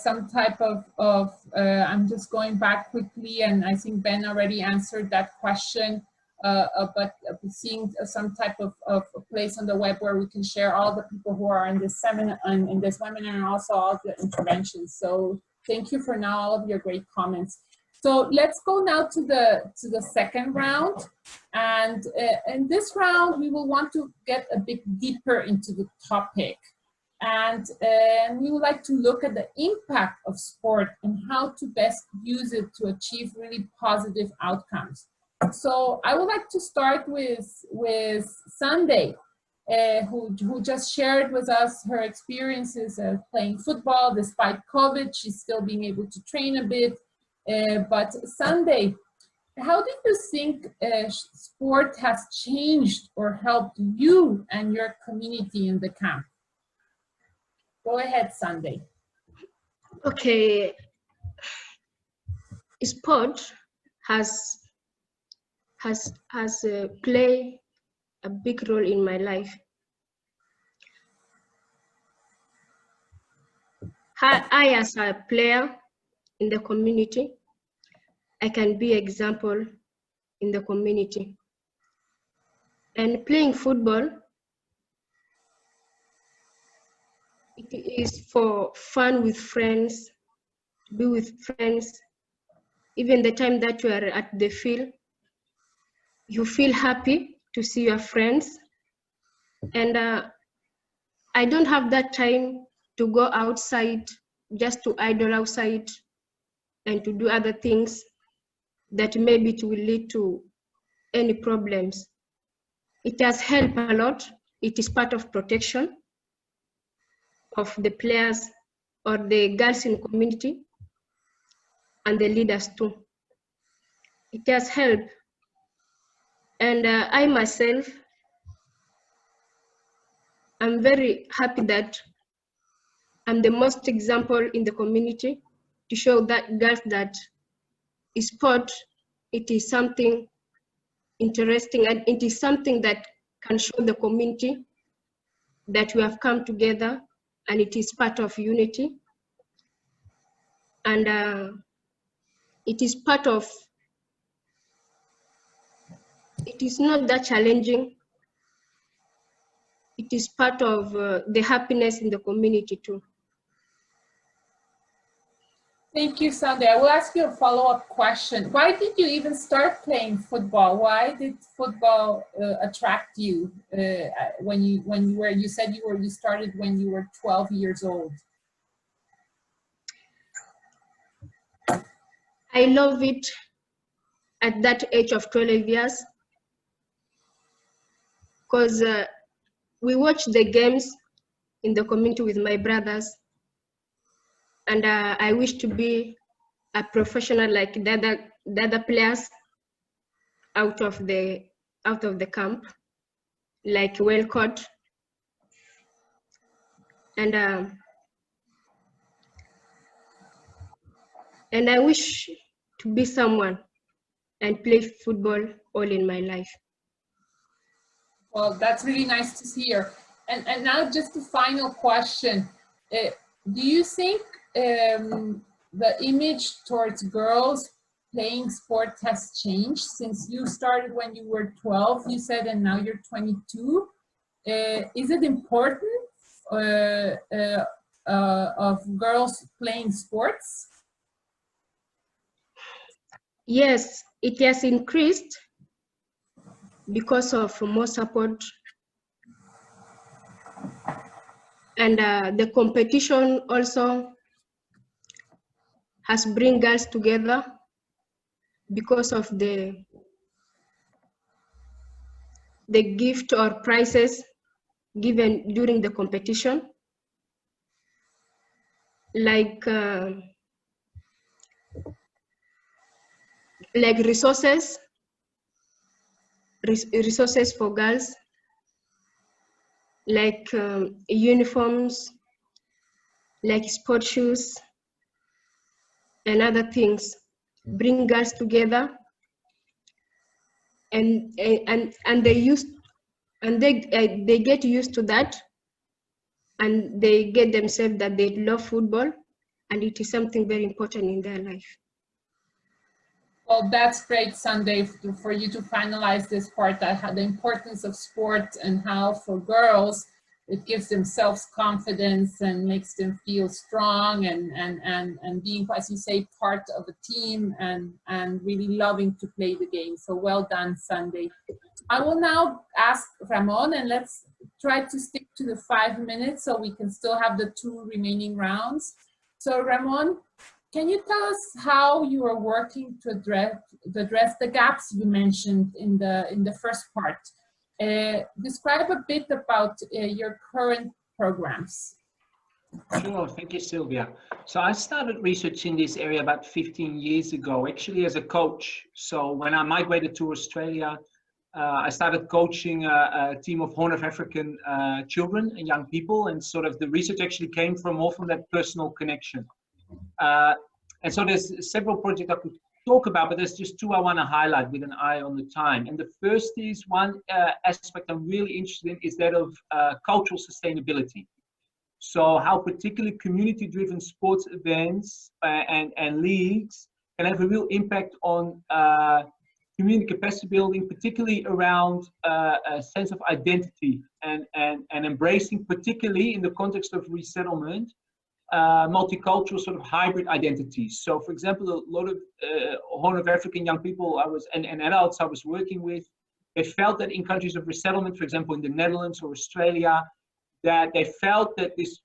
some type of I'm just going back quickly, and I think Ben already answered that question, but seeing some type of place on the web where we can share all the people who are in this seminar, in this webinar, and also all the interventions. So thank you for now, all of your great comments. So let's go now to the second round, and in this round we will want to get a bit deeper into the topic, and we would like to look at the impact of sport and how to best use it to achieve really positive outcomes. So I would like to start with Sunday, who just shared with us her experiences of playing football despite COVID. She's still being able to train a bit. But Sunday, how do you think sport has changed or helped you and your community in the camp? Go ahead, Sunday. Okay. Sport has played a big role in my life. I as a player in the community, I can be example in the community. And playing football, it is for fun with friends, to be with friends. Even the time that you are at the field, you feel happy to see your friends. And I don't have that time to go outside, just to idle outside and to do other things that maybe it will lead to any problems. It has helped a lot. It is part of protection of the players or the girls in the community and the leaders too. It has helped. And I myself, I'm very happy that I'm the most example in the community to show that girls that sport, it is something interesting, and it is something that can show the community that we have come together and it is part of unity. And it is part of, it is not that challenging. It is part of the happiness in the community too. Thank you, Sunday. I will ask you a follow-up question. Why did you even start playing football? Why did football attract you you said you started when you were 12 years old? I love it at that age of 12 years because we watch the games in the community with my brothers, and I wish to be a professional like the other players out of the camp, like well coached. And I wish to be someone and play football all in my life. Well, that's really nice to hear. And now just a final question. Do you think the image towards girls playing sport has changed since you started when you were 12, you said, and now you're 22? Is it important of girls playing sports? Yes, it has increased because of more support, and the competition also has bring girls together because of the gift or prizes given during the competition, like resources for girls, like uniforms, like sport shoes, and other things, bring girls together, and they get used to that, and they get themselves that they love football, and it is something very important in their life. Well, that's great, Sunday, for you to finalize this part, that the importance of sport and how for girls it gives them self-confidence and makes them feel strong and being, as you say, part of a team and really loving to play the game. So well done, Sunday. I will now ask Ramón, and let's try to stick to the 5 minutes so we can still have the 2 remaining rounds. So Ramón, can you tell us how you are working to address the gaps you mentioned in the first part? Describe a bit about your current programs. Sure, thank you, Sylvia. So I started researching this area about 15 years ago, actually as a coach. So when I migrated to Australia, I started coaching a team of Horn of African children and young people, and sort of the research actually came from more from that personal connection. And so there's several projects I could talk about, but there's just 2 I want to highlight with an eye on the time. And the first is one aspect I'm really interested in is that of cultural sustainability. So how particularly community-driven sports events and leagues can have a real impact on community capacity building, particularly around a sense of identity and embracing, particularly in the context of resettlement, multicultural sort of hybrid identities. So, for example, a lot of Horn of African young people and adults I was working with, they felt that in countries of resettlement, for example, in the Netherlands or Australia, that they felt that this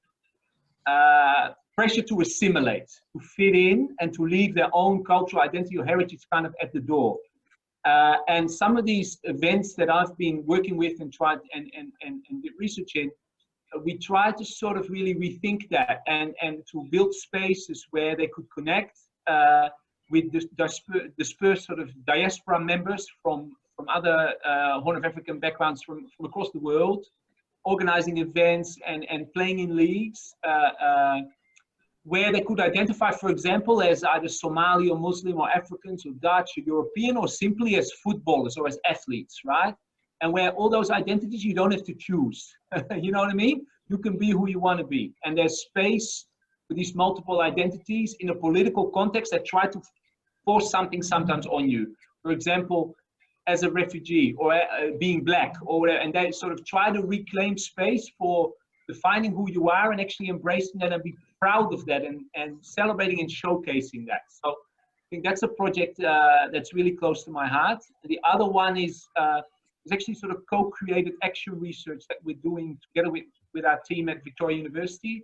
pressure to assimilate, to fit in, and to leave their own cultural identity or heritage kind of at the door. And some of these events that I've been working with and tried and did research in, we try to sort of really rethink that and to build spaces where they could connect with dispersed sort of diaspora members from other Horn of African backgrounds from across the world, organizing events and playing in leagues where they could identify, for example, as either Somali or Muslim or Africans or Dutch or European, or simply as footballers or as athletes, right? And where all those identities, you don't have to choose. You know what I mean? You can be who you want to be. And there's space for these multiple identities in a political context that try to force something sometimes on you. For example, as a refugee or being black or whatever, and they sort of try to reclaim space for defining who you are and actually embracing that and be proud of that and celebrating and showcasing that. So I think that's a project that's really close to my heart. The other one is actually sort of co-created action research that we're doing together with our team at Victoria University,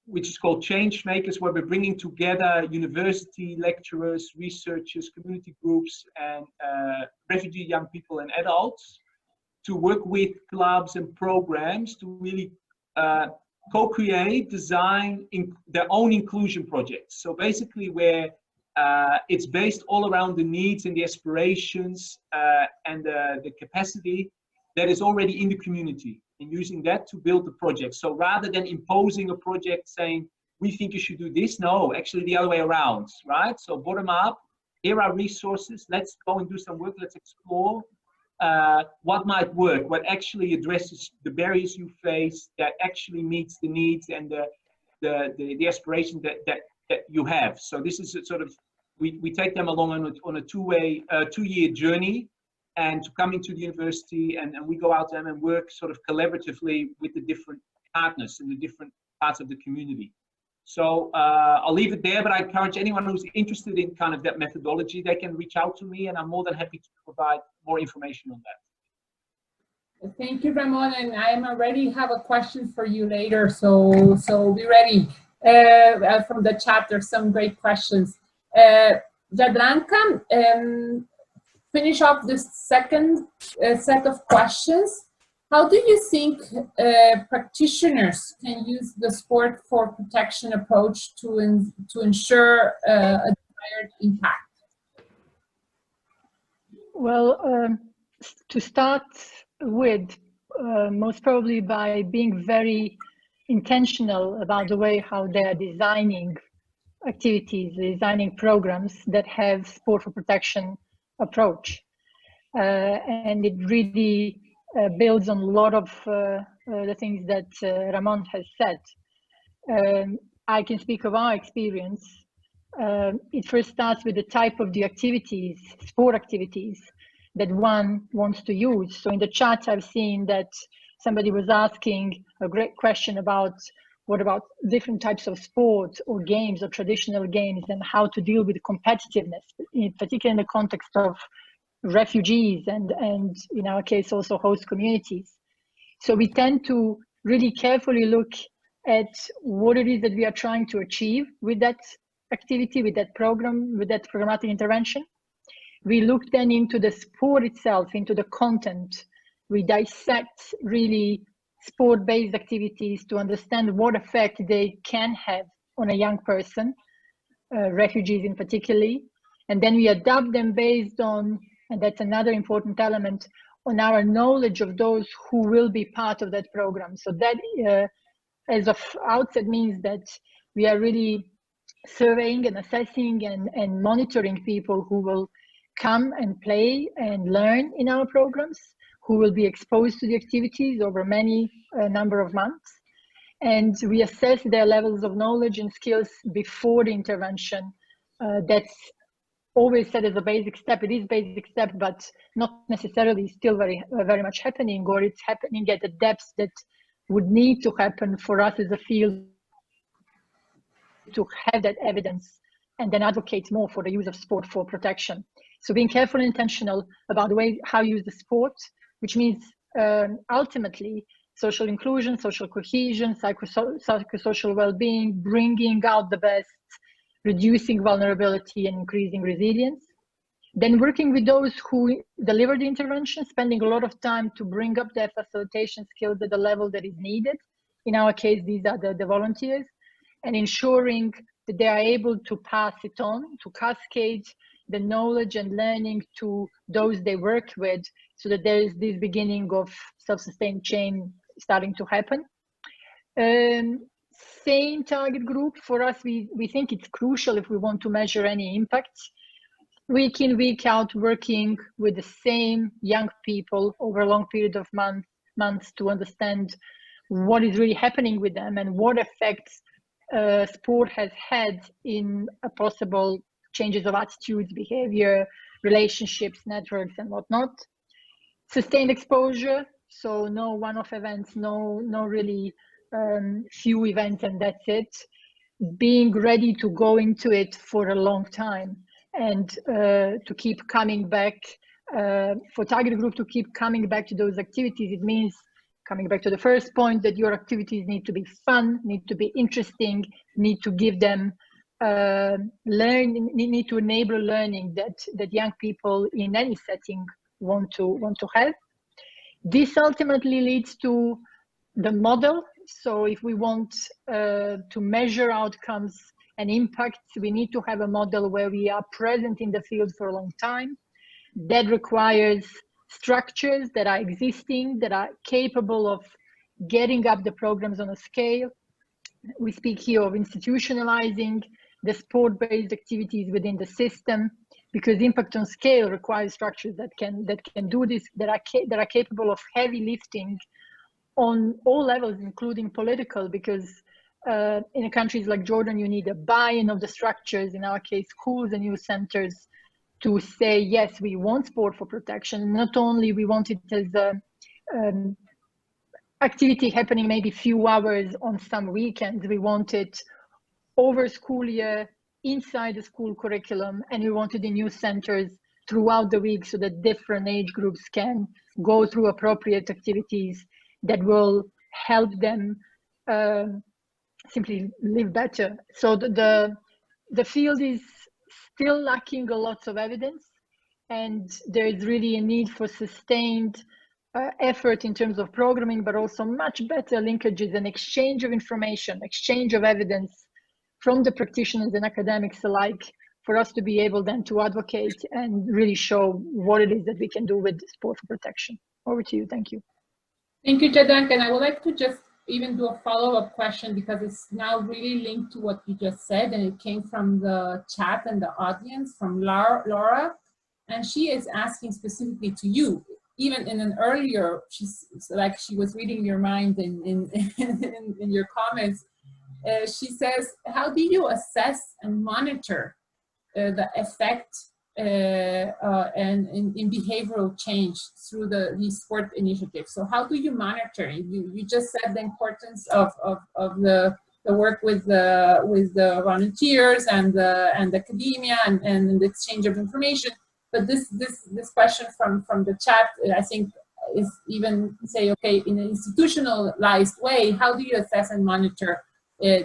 which is called Change Makers, where we're bringing together university lecturers, researchers, community groups, and refugee young people and adults to work with clubs and programs to really co-create, design their own inclusion projects. So basically where it's based all around the needs and the aspirations and the capacity that is already in the community, and using that to build the project. So rather than imposing a project saying, we think you should do this, no, actually the other way around, right? So bottom up, here are resources, let's go and do some work, let's explore what might work, what actually addresses the barriers you face, that actually meets the needs and the aspirations that you have. So this is a sort of, we take them along on a two-year journey, and to come into the university, and we go out there and work sort of collaboratively with the different partners in the different parts of the community. So I'll leave it there, but I encourage anyone who's interested in kind of that methodology, they can reach out to me, and I'm more than happy to provide more information on that. Thank you, Ramón, and I already have a question for you later, so be ready from the chat. There's some great questions. Jadranka, finish off this second set of questions. How do you think practitioners can use the sport for protection approach to ensure a desired impact? Well, to start with, most probably by being very intentional about the way how they are designing activities, designing programs that have sport for protection approach. And it really builds on a lot of the things that Ramón has said. I can speak of our experience. It first starts with the type of the activities, sport activities, that one wants to use. So in the chat, I've seen that somebody was asking a great question about what about different types of sports or games or traditional games, and how to deal with competitiveness, in particular in the context of refugees and in our case also host communities. So we tend to really carefully look at what it is that we are trying to achieve with that activity, with that program, with that programmatic intervention. We look then into the sport itself, into the content. We dissect really sport-based activities to understand what effect they can have on a young person, refugees in particularly, and then we adapt them based on, and that's another important element, on our knowledge of those who will be part of that program. So that as of outset means that we are really surveying and assessing and monitoring people who will come and play and learn in our programs, who will be exposed to the activities over many number of months. And we assess their levels of knowledge and skills before the intervention that's always said as a basic step. It is basic step, but not necessarily still very much happening, or it's happening at a depth that would need to happen for us as a field to have that evidence and then advocate more for the use of sport for protection. So being careful and intentional about the way how you use the sport, which means ultimately social inclusion, social cohesion, psychosocial well-being, bringing out the best, reducing vulnerability and increasing resilience. Then working with those who deliver the intervention, spending a lot of time to bring up their facilitation skills at the level that is needed. In our case, these are the volunteers, and ensuring that they are able to pass it on, to cascade the knowledge and learning to those they work with, so that there is this beginning of self-sustained chain starting to happen. Same target group for us, we think it's crucial if we want to measure any impact. Week in, week out, working with the same young people over a long period of months to understand what is really happening with them and what effects sport has had in a possible changes of attitudes, behavior, relationships, networks, and whatnot. Sustained exposure, so no one-off events, no really few events and that's it. Being ready to go into it for a long time and to keep coming back. For target group to keep coming back to those activities, it means coming back to the first point that your activities need to be fun, need to be interesting, need to give them need to enable learning that young people in any setting want to have. This ultimately leads to the model. So if we want to measure outcomes and impacts, we need to have a model where we are present in the field for a long time. That requires structures that are existing, that are capable of getting up the programs on a scale. We speak here of institutionalizing the sport-based activities within the system, because impact on scale requires structures that can do this, that are capable of heavy lifting on all levels, including political, because in countries like Jordan, you need a buy-in of the structures, in our case, schools and youth centers, to say, yes, we want sport for protection. Not only we want it as an activity happening maybe few hours on some weekends, we want it over school year, inside the school curriculum, and we want it in youth centers throughout the week so that different age groups can go through appropriate activities that will help them simply live better. So the field is still lacking a lot of evidence, and there is really a need for sustained effort in terms of programming, but also much better linkages and exchange of information, exchange of evidence from the practitioners and academics alike, for us to be able then to advocate and really show what it is that we can do with sport for protection. Over to you. Thank you. Thank you, Jadranka. And I would like to just even do a follow-up question, because it's now really linked to what you just said, and it came from the chat and the audience, from Laura, and she is asking specifically to you. Even in an earlier, she's like she was reading your mind in your comments. She says, how do you assess and monitor the effect and in behavioral change through these sport initiatives? So how do you monitor? You just said the importance of the work with the volunteers and the academia and the exchange of information. But this question from the chat, I think, is even say, okay, in an institutionalized way, how do you assess and monitor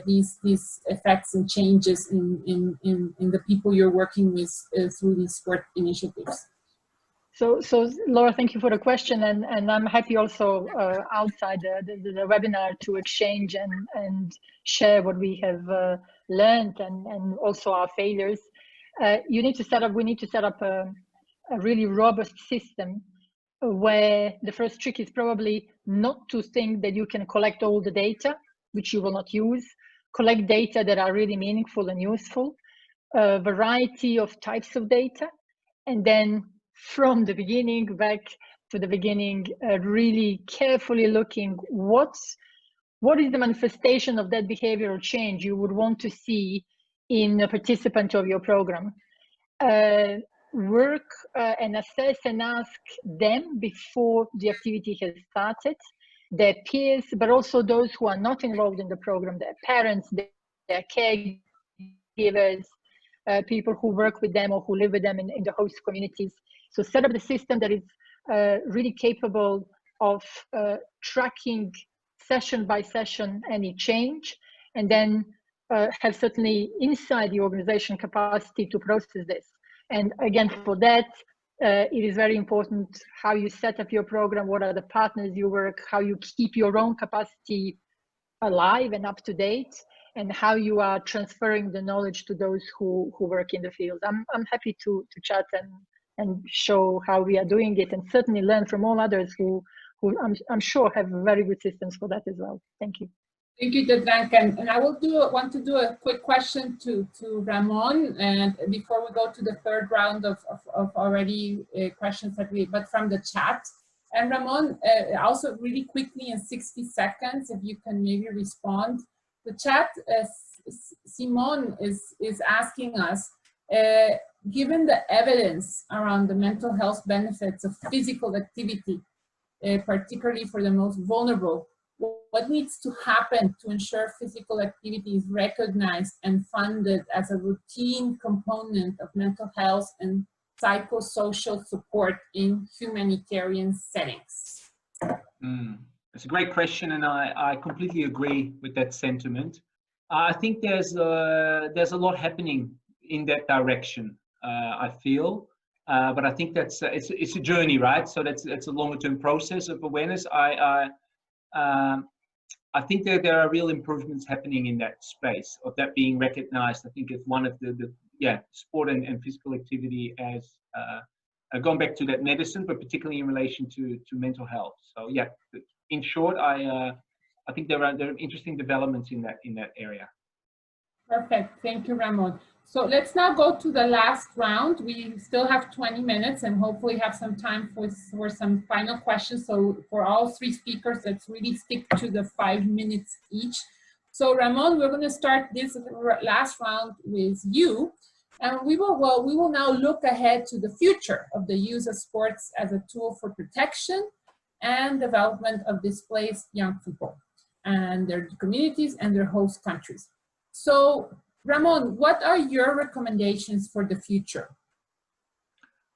these effects and changes in the people you're working with through these sport initiatives? So Laura, thank you for the question, and I'm happy also outside the webinar to exchange and share what we have learned and also our failures. We need to set up a really robust system where the first trick is probably not to think that you can collect all the data, which you will not use. Collect data that are really meaningful and useful, a variety of types of data, and then from the beginning back to the beginning, really carefully looking what is the manifestation of that behavioral change you would want to see in a participant of your program. work and assess and ask them before the activity has started, their peers, but also those who are not involved in the program, their parents, their caregivers, people who work with them or who live with them in the host communities. So set up the system that is really capable of tracking session by session any change, and then have certainly inside the organization capacity to process this. And again, for that, it is very important how you set up your program, what are the partners you work, how you keep your own capacity alive and up to date, and how you are transferring the knowledge to those who work in the field. I'm happy to chat and show how we are doing it, and certainly learn from all others who I'm sure have very good systems for that as well. Thank you. Thank you, Jadranka. And I will want to do a quick question to Ramón, and before we go to the third round of already questions that but from the chat. And Ramón, also really quickly in 60 seconds, if you can maybe respond. The chat, Simon is asking us, given the evidence around the mental health benefits of physical activity, particularly for the most vulnerable, what needs to happen to ensure physical activity is recognized and funded as a routine component of mental health and psychosocial support in humanitarian settings? It's a great question, and I completely agree with that sentiment. I think there's a lot happening in that direction, I feel, but I think that's it's a journey, right? So it's a longer term process of awareness. I think that there are real improvements happening in that space of that being recognized. I think it's one of the sport and physical activity as going back to that medicine, but particularly in relation to mental health. So yeah, in short, I think there are interesting developments in that area. Perfect. Thank you, Ramón. So let's now go to the last round. We still have 20 minutes and hopefully have some time for some final questions. So for all three speakers, let's really stick to the 5 minutes each. So Ramón, we're going to start this last round with you. And we will now look ahead to the future of the use of sports as a tool for protection and development of displaced young people and their communities and their host countries. So, Ramón, what are your recommendations for the future?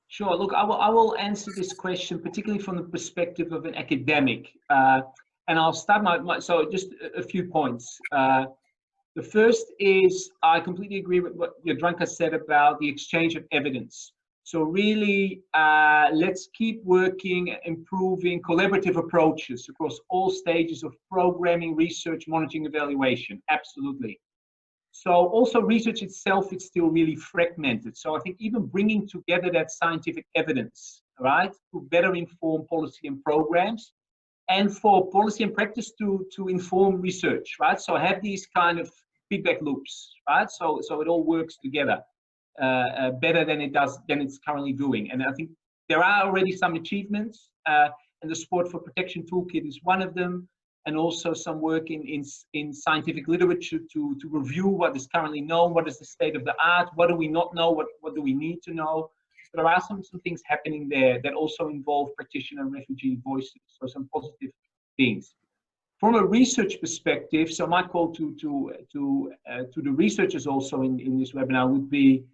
Sure. Look, I will answer this question particularly from the perspective of an academic, and I'll start so just a few points. The first is I completely agree with what Jadranka said about the exchange of evidence. So really, let's keep working, improving collaborative approaches across all stages of programming, research, monitoring, evaluation. Absolutely. So also research itself is still really fragmented. So I think even bringing together that scientific evidence, right, to better inform policy and programs, and for policy and practice to inform research, right? So have these kind of feedback loops, right? So it all works together better than it's currently doing. And I think there are already some achievements, and the Sport for Protection Toolkit is one of them, and also some work in scientific literature to review what is currently known, what is the state of the art, what do we not know, what do we need to know. So there are some things happening there that also involve practitioner and refugee voices, so some positive things. From a research perspective, so my call to the researchers also in this webinar would be,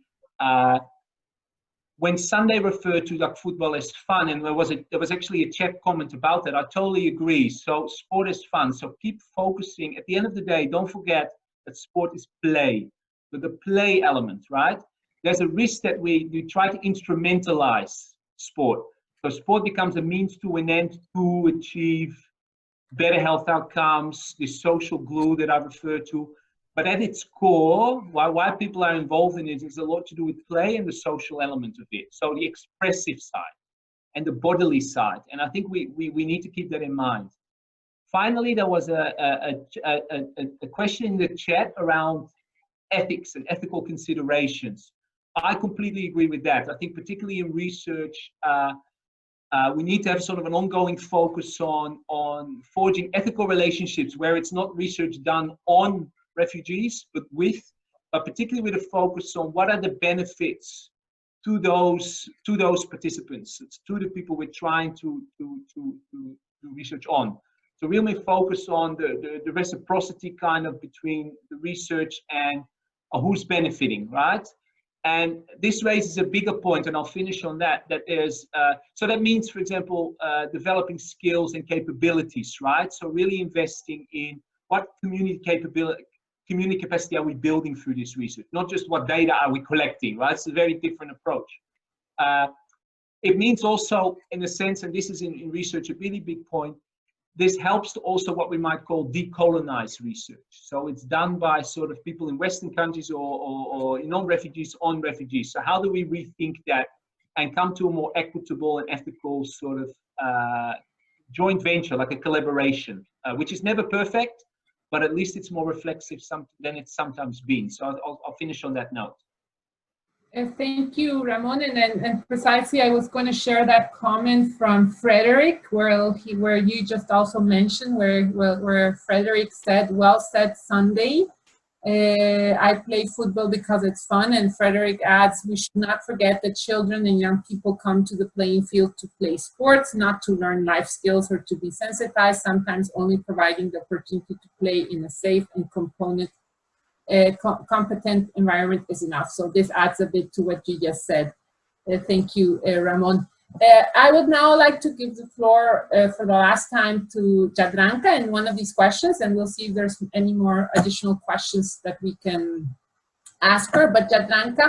when Sunday referred to like football as fun, and there was actually a chat comment about that, I totally agree. So sport is fun. So keep focusing. At the end of the day, don't forget that sport is play. So the play element, right? There's a risk that we try to instrumentalize sport. So sport becomes a means to an end to achieve better health outcomes, the social glue that I referred to. But at its core, why people are involved in it is a lot to do with play and the social element of it. So the expressive side and the bodily side. And I think we need to keep that in mind. Finally, there was a question in the chat around ethics and ethical considerations. I completely agree with that. I think particularly in research, we need to have sort of an ongoing focus on forging ethical relationships where it's not research done on refugees, but particularly with a focus on what are the benefits to those participants. It's to the people we're trying to do research on. So we may focus on the reciprocity kind of between the research and who's benefiting, right? And this raises a bigger point, and I'll finish on that, that there's, so that means, for example, developing skills and capabilities, right? So really investing in what community capacity are we building through this research, not just what data are we collecting, right? It's a very different approach. It means also, in a sense, and this is in research a really big point, this helps to also what we might call decolonize research. So it's done by sort of people in Western countries or non-refugees on refugees. So how do we rethink that and come to a more equitable and ethical sort of joint venture, like a collaboration, which is never perfect, but at least it's more reflexive than it's sometimes been. So I'll finish on that note. Thank you, Ramón. And precisely, I was going to share that comment from Frederick, where you just also mentioned, where Frederick said, "Well said, Sunday. I play football because it's fun." And Frederick adds, "We should not forget that children and young people come to the playing field to play sports, not to learn life skills or to be sensitized. Sometimes only providing the opportunity to play in a safe and competent environment is enough." So this adds a bit to what you just said. Thank you, Ramón. I would now like to give the floor for the last time to Jadranka in one of these questions, and we'll see if there's any more additional questions that we can ask her. But Jadranka,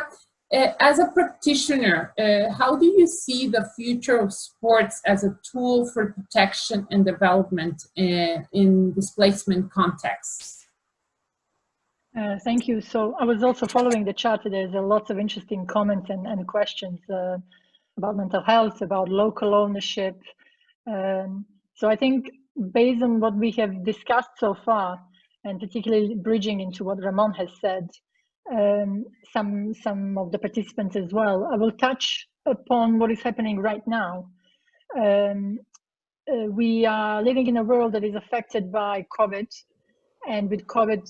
as a practitioner, how do you see the future of sports as a tool for protection and development in displacement contexts? Thank you. So I was also following the chat. There's lots of interesting comments and questions about mental health, about local ownership. So I think based on what we have discussed so far, and particularly bridging into what Ramón has said, some of the participants as well, I will touch upon what is happening right now. We are living in a world that is affected by COVID, and with COVID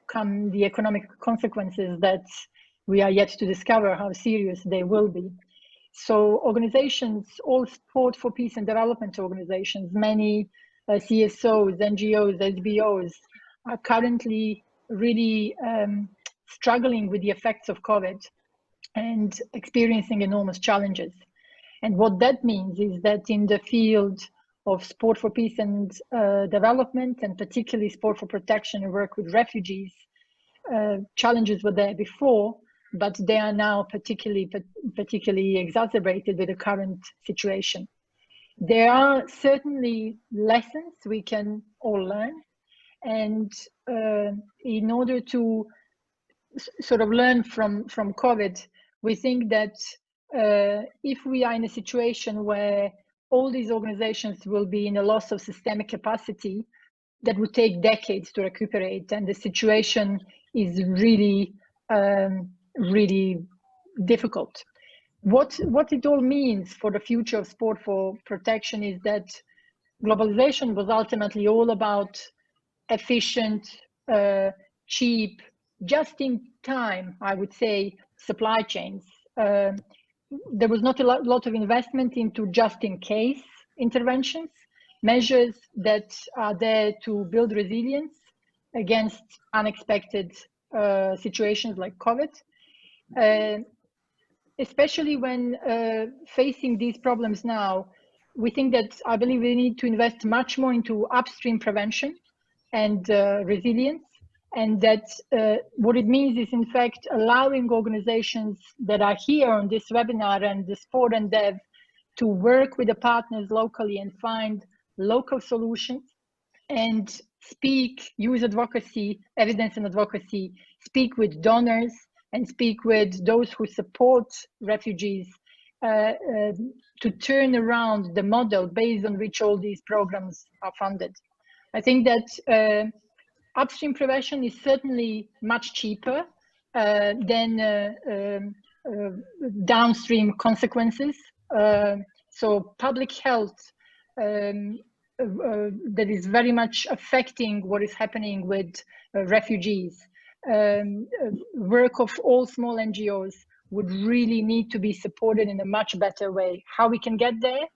come the economic consequences that we are yet to discover how serious they will be. So organizations, all sport for peace and development organizations, many CSOs, NGOs, SBOs are currently really struggling with the effects of COVID and experiencing enormous challenges. And what that means is that in the field of sport for peace and development, and particularly sport for protection and work with refugees, challenges were there before, but they are now particularly exacerbated with the current situation. There are certainly lessons we can all learn, and in order to sort of learn from COVID, we think that if we are in a situation where all these organizations will be in a loss of systemic capacity, that would take decades to recuperate, and the situation is really, really difficult. What it all means for the future of sport for protection is that globalization was ultimately all about efficient, cheap, just in time, I would say, supply chains. There was not a lot of investment into just in case interventions, measures that are there to build resilience against unexpected situations like COVID. Especially when facing these problems now, we think that, I believe we need to invest much more into upstream prevention and resilience. And that what it means is, in fact, allowing organizations that are here on this webinar and the Sport and Dev to work with the partners locally and find local solutions and use advocacy, evidence and advocacy, speak with donors and speak with those who support refugees to turn around the model based on which all these programs are funded. I think that upstream prevention is certainly much cheaper than downstream consequences. So public health that is very much affecting what is happening with refugees. Work of all small NGOs, would really need to be supported in a much better way. How we can get there?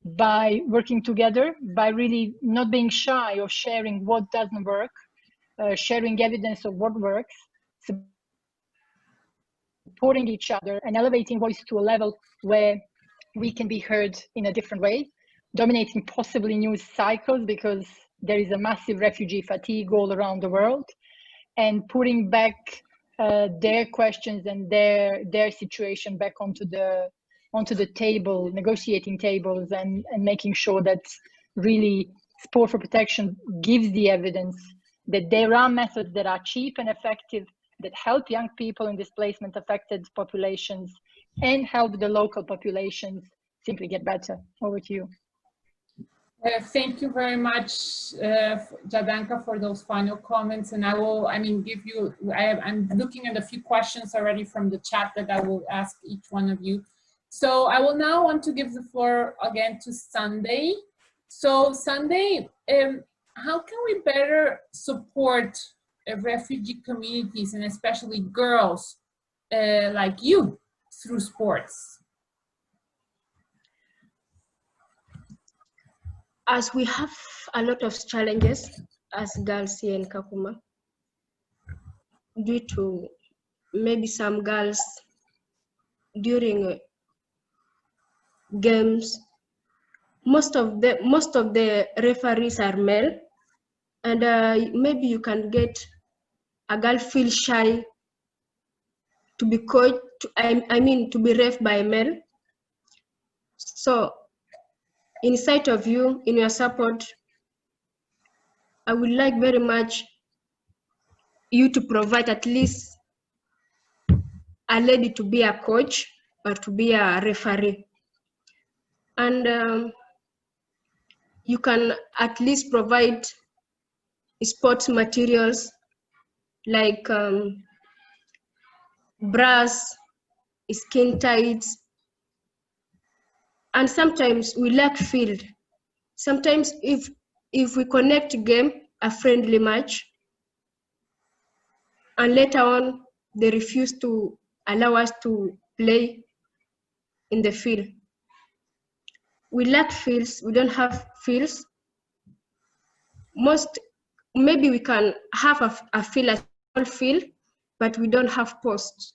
By working together, by really not being shy of sharing what doesn't work, sharing evidence of what works, supporting each other and elevating voice to a level where we can be heard in a different way, dominating possibly news cycles because there is a massive refugee fatigue all around the world, and putting back their questions and their situation back onto the table, negotiating tables, and making sure that really Sport for Protection gives the evidence that there are methods that are cheap and effective that help young people in displacement affected populations and help the local populations simply get better. Over to you. Thank you very much, Jadranka, for those final comments. And give you, I'm looking at a few questions already from the chat that I will ask each one of you. So I will now want to give the floor again to Sunday. So Sunday, how can we better support refugee communities and especially girls like you through sports? As we have a lot of challenges as girls here in Kakuma, due to maybe some girls during games, most of the referees are male, and maybe you can get a girl feel shy to be coached, to be ref by a male. So in sight of you, in your support, I would like very much you to provide at least a lady to be a coach or to be a referee. And you can at least provide sports materials like bras, skin tights, and sometimes we lack field. Sometimes if we connect game, a friendly match, and later on they refuse to allow us to play in the field. We lack fields, we don't have fields. Maybe we can have a field, a small field, but we don't have posts.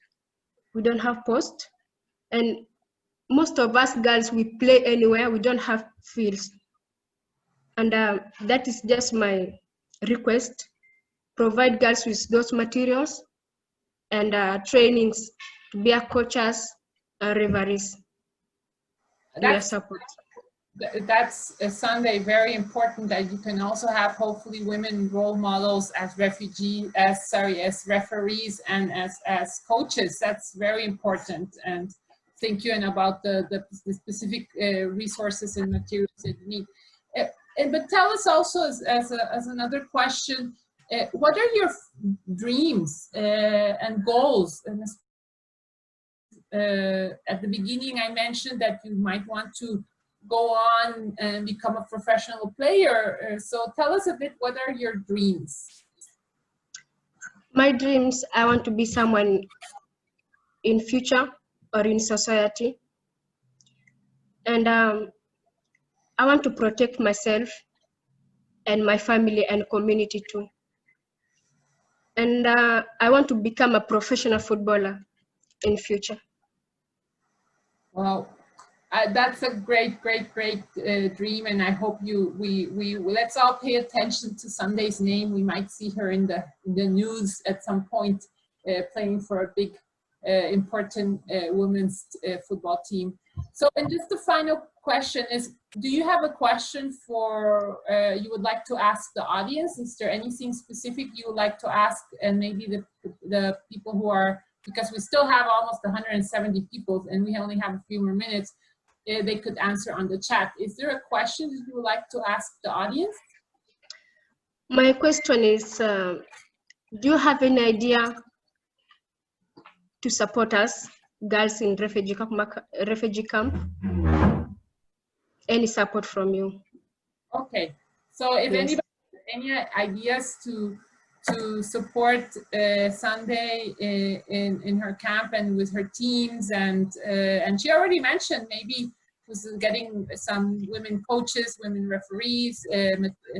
We don't have posts. And most of us girls, we play anywhere, we don't have fields. And that is just my request. Provide girls with those materials and trainings to be our coaches and referees. That's Sunday, very important that you can also have hopefully women role models as referees and as coaches. That's very important. And thank you, and about the specific resources and materials that you need. But tell us also as another question, what are your dreams and goals? And at the beginning, I mentioned that you might want to go on and become a professional player. So tell us a bit, what are your dreams? My dreams, I want to be someone in future or in society. And I want to protect myself and my family and community too. And I want to become a professional footballer in future. Wow, that's a great dream, and I hope let's all pay attention to Sunday's name. We might see her in the news at some point, playing for a big, important women's football team. So, and just the final question is: do you have a question for you would like to ask the audience? Is there anything specific you would like to ask, and maybe the people who are, because we still have almost 170 people and we only have a few more minutes, they could answer on the chat. Is there a question that you would like to ask the audience? My question is, do you have any idea to support us, girls in refugee camp? Any support from you? Okay, so if Yes. anybody has any ideas to support Sunday in her camp and with her teams, and she already mentioned maybe was getting some women coaches, women referees,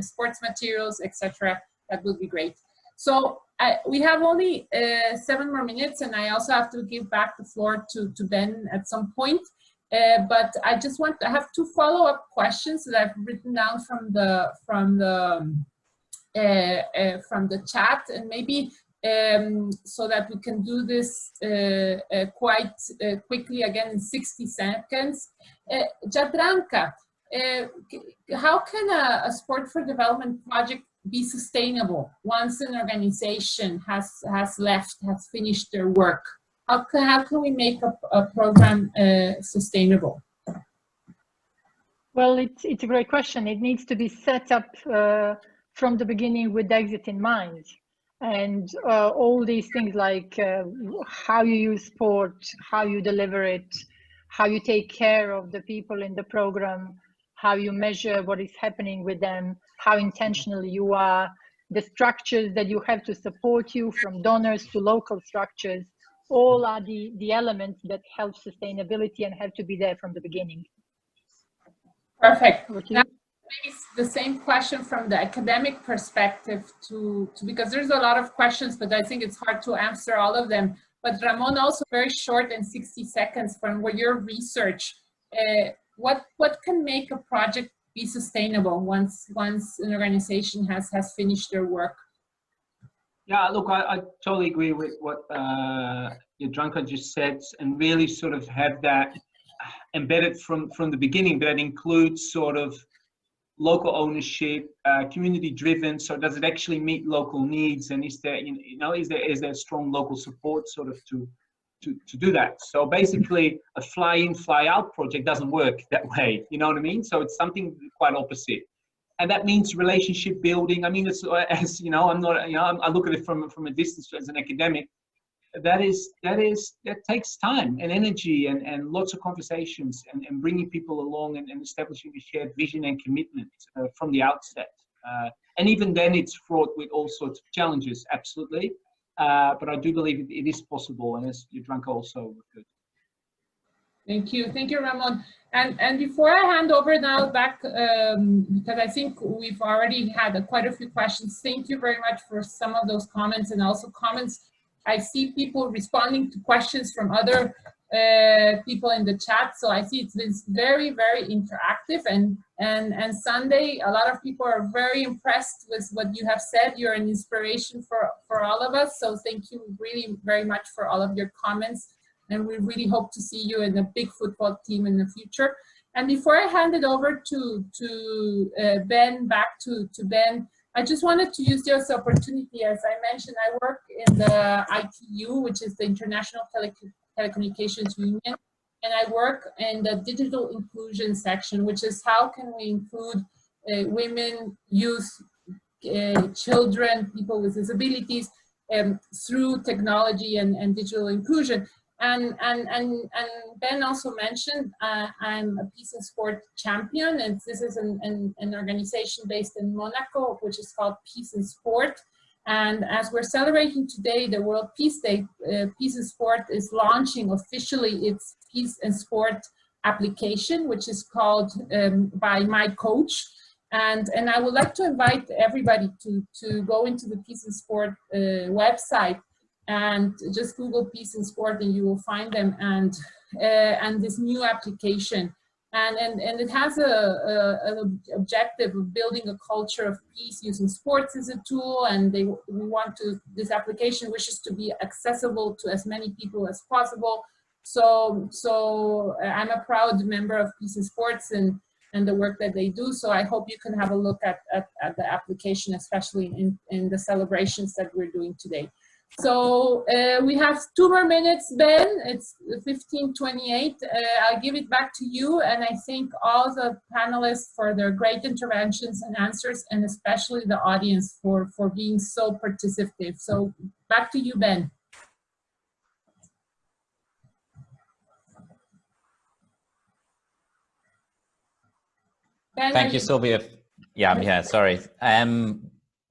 sports materials, etc. That would be great. So we have only 7 more minutes, and I also have to give back the floor to Ben at some point. But I just I have 2 follow-up questions that I've written down from the chat, and maybe so that we can do this quite quickly again in 60 seconds. Jadranka, how can a sport for development project be sustainable once an organization has finished their work? How can we make a program sustainable? Well, it's a great question. It needs to be set up from the beginning with exit in mind. And all these things like how you use sport, how you deliver it, how you take care of the people in the program, how you measure what is happening with them, how intentional you are, the structures that you have to support you, from donors to local structures, all are the elements that help sustainability and have to be there from the beginning. Perfect. Now, maybe the same question from the academic perspective because there's a lot of questions, but I think it's hard to answer all of them. But Ramón, also very short in 60 seconds from your research, what can make a project be sustainable once an organization has finished their work? Yeah, look, I totally agree with what Jadranka just said, and really sort of have that embedded from the beginning. That includes sort of local ownership, community driven. So does it actually meet local needs, and is there is there strong local support sort of to do that? So basically, a fly-in, fly-out project doesn't work that way. You know what I mean? So it's something quite opposite. And that means relationship building. I mean, it's, as you know, I look at it from a distance as an academic. That takes time and energy and lots of conversations and bringing people along and establishing a shared vision and commitment from the outset. And even then, it's fraught with all sorts of challenges, absolutely. But I do believe it is possible, and as Jadranka also referred. Thank you, Ramón. And before I hand over now back, because I think we've already had quite a few questions. Thank you very much for some of those comments, and also comments. I see people responding to questions from other people in the chat. So I see it's been very, very interactive, and Sunday, a lot of people are very impressed with what you have said. You're an inspiration for all of us. So thank you really very much for all of your comments. And we really hope to see you in a big football team in the future. And before I hand it over to Ben, back to Ben, I just wanted to use this opportunity. As I mentioned, I work in the ITU, which is the International Telecommunications Union, and I work in the digital inclusion section, which is how can we include women, youth, children, people with disabilities through technology and digital inclusion. And Ben also mentioned I'm a peace and sport champion, and this is an organization based in Monaco, which is called Peace and Sport. And as we're celebrating today the World Peace Day, Peace and Sport is launching officially its Peace and Sport application, which is called by my coach. And I would like to invite everybody to go into the Peace and Sport website and just Google Peace and Sport, and you will find them, and this new application, and it has an objective of building a culture of peace using sports as a tool, and this application wishes to be accessible to as many people as possible. So I'm a proud member of Peace and Sports and the work that they do. So I hope you can have a look at the application, especially in the celebrations that we're doing today. So we have 2 more minutes, Ben. It's 15:28. I'll give it back to you, and I thank all the panelists for their great interventions and answers, and especially the audience for being so participative. So back to you, Ben. Thank you, Sylvia. Yeah, I'm here, sorry.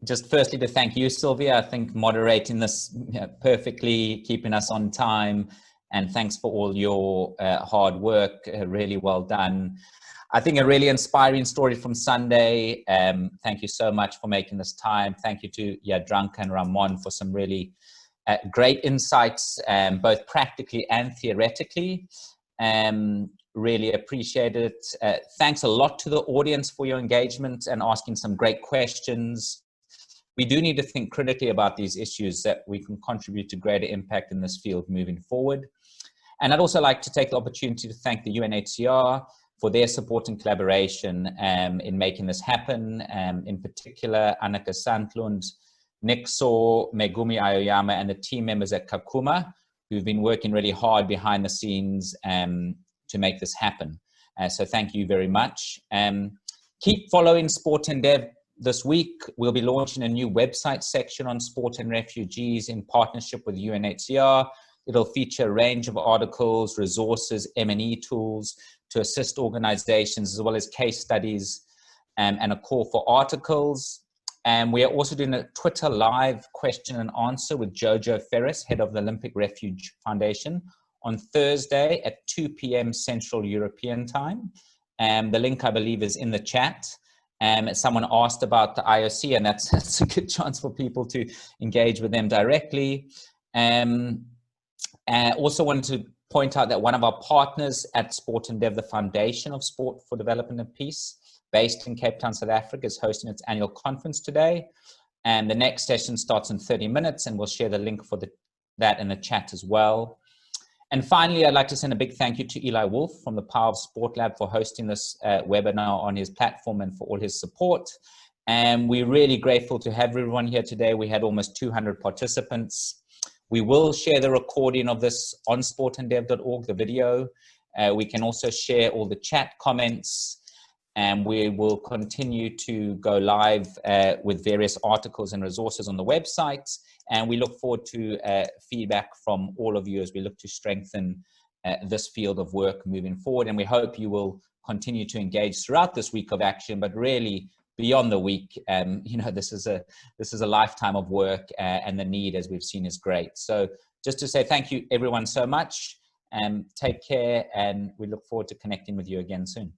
just firstly to thank you, Sylvia. I think moderating this perfectly, keeping us on time, and thanks for all your hard work. Really well done. I think a really inspiring story from Sunday. Thank you so much for making this time. Thank you to Jadranka and Ramón for some really great insights, both practically and theoretically. Really appreciate it. Thanks a lot to the audience for your engagement and asking some great questions. We do need to think critically about these issues that we can contribute to greater impact in this field moving forward. And I'd also like to take the opportunity to thank the UNHCR for their support and collaboration in making this happen. In particular, Annika Sandlund, Nixor, Megumi Aoyama, and the team members at Kakuma, who've been working really hard behind the scenes to make this happen. So thank you very much. Keep following Sport and Dev. This week, we'll be launching a new website section on sport and refugees in partnership with UNHCR. It'll feature a range of articles, resources, M&E tools to assist organizations, as well as case studies and a call for articles. And we are also doing a Twitter live question and answer with Jojo Ferris, head of the Olympic Refuge Foundation, on Thursday at 2 p.m. Central European time. The link, I believe, is in the chat. Someone asked about the IOC, and that's a good chance for people to engage with them directly. Also wanted to point out that one of our partners at Sport and Dev, the Foundation of Sport for Development and Peace, based in Cape Town, South Africa, is hosting its annual conference today. And the next session starts in 30 minutes, and we'll share the link for that in the chat as well. And finally, I'd like to send a big thank you to Eli Wolf from the Power of Sport Lab for hosting this webinar on his platform and for all his support. And we're really grateful to have everyone here today. We had almost 200 participants. We will share the recording of this on sportanddev.org, the video. We can also share all the chat comments, and we will continue to go live with various articles and resources on the website. And we look forward to feedback from all of you as we look to strengthen this field of work moving forward. And we hope you will continue to engage throughout this week of action, but really beyond the week. You know, this is a lifetime of work, and the need, as we've seen, is great. So just to say thank you everyone so much, and take care, and we look forward to connecting with you again soon.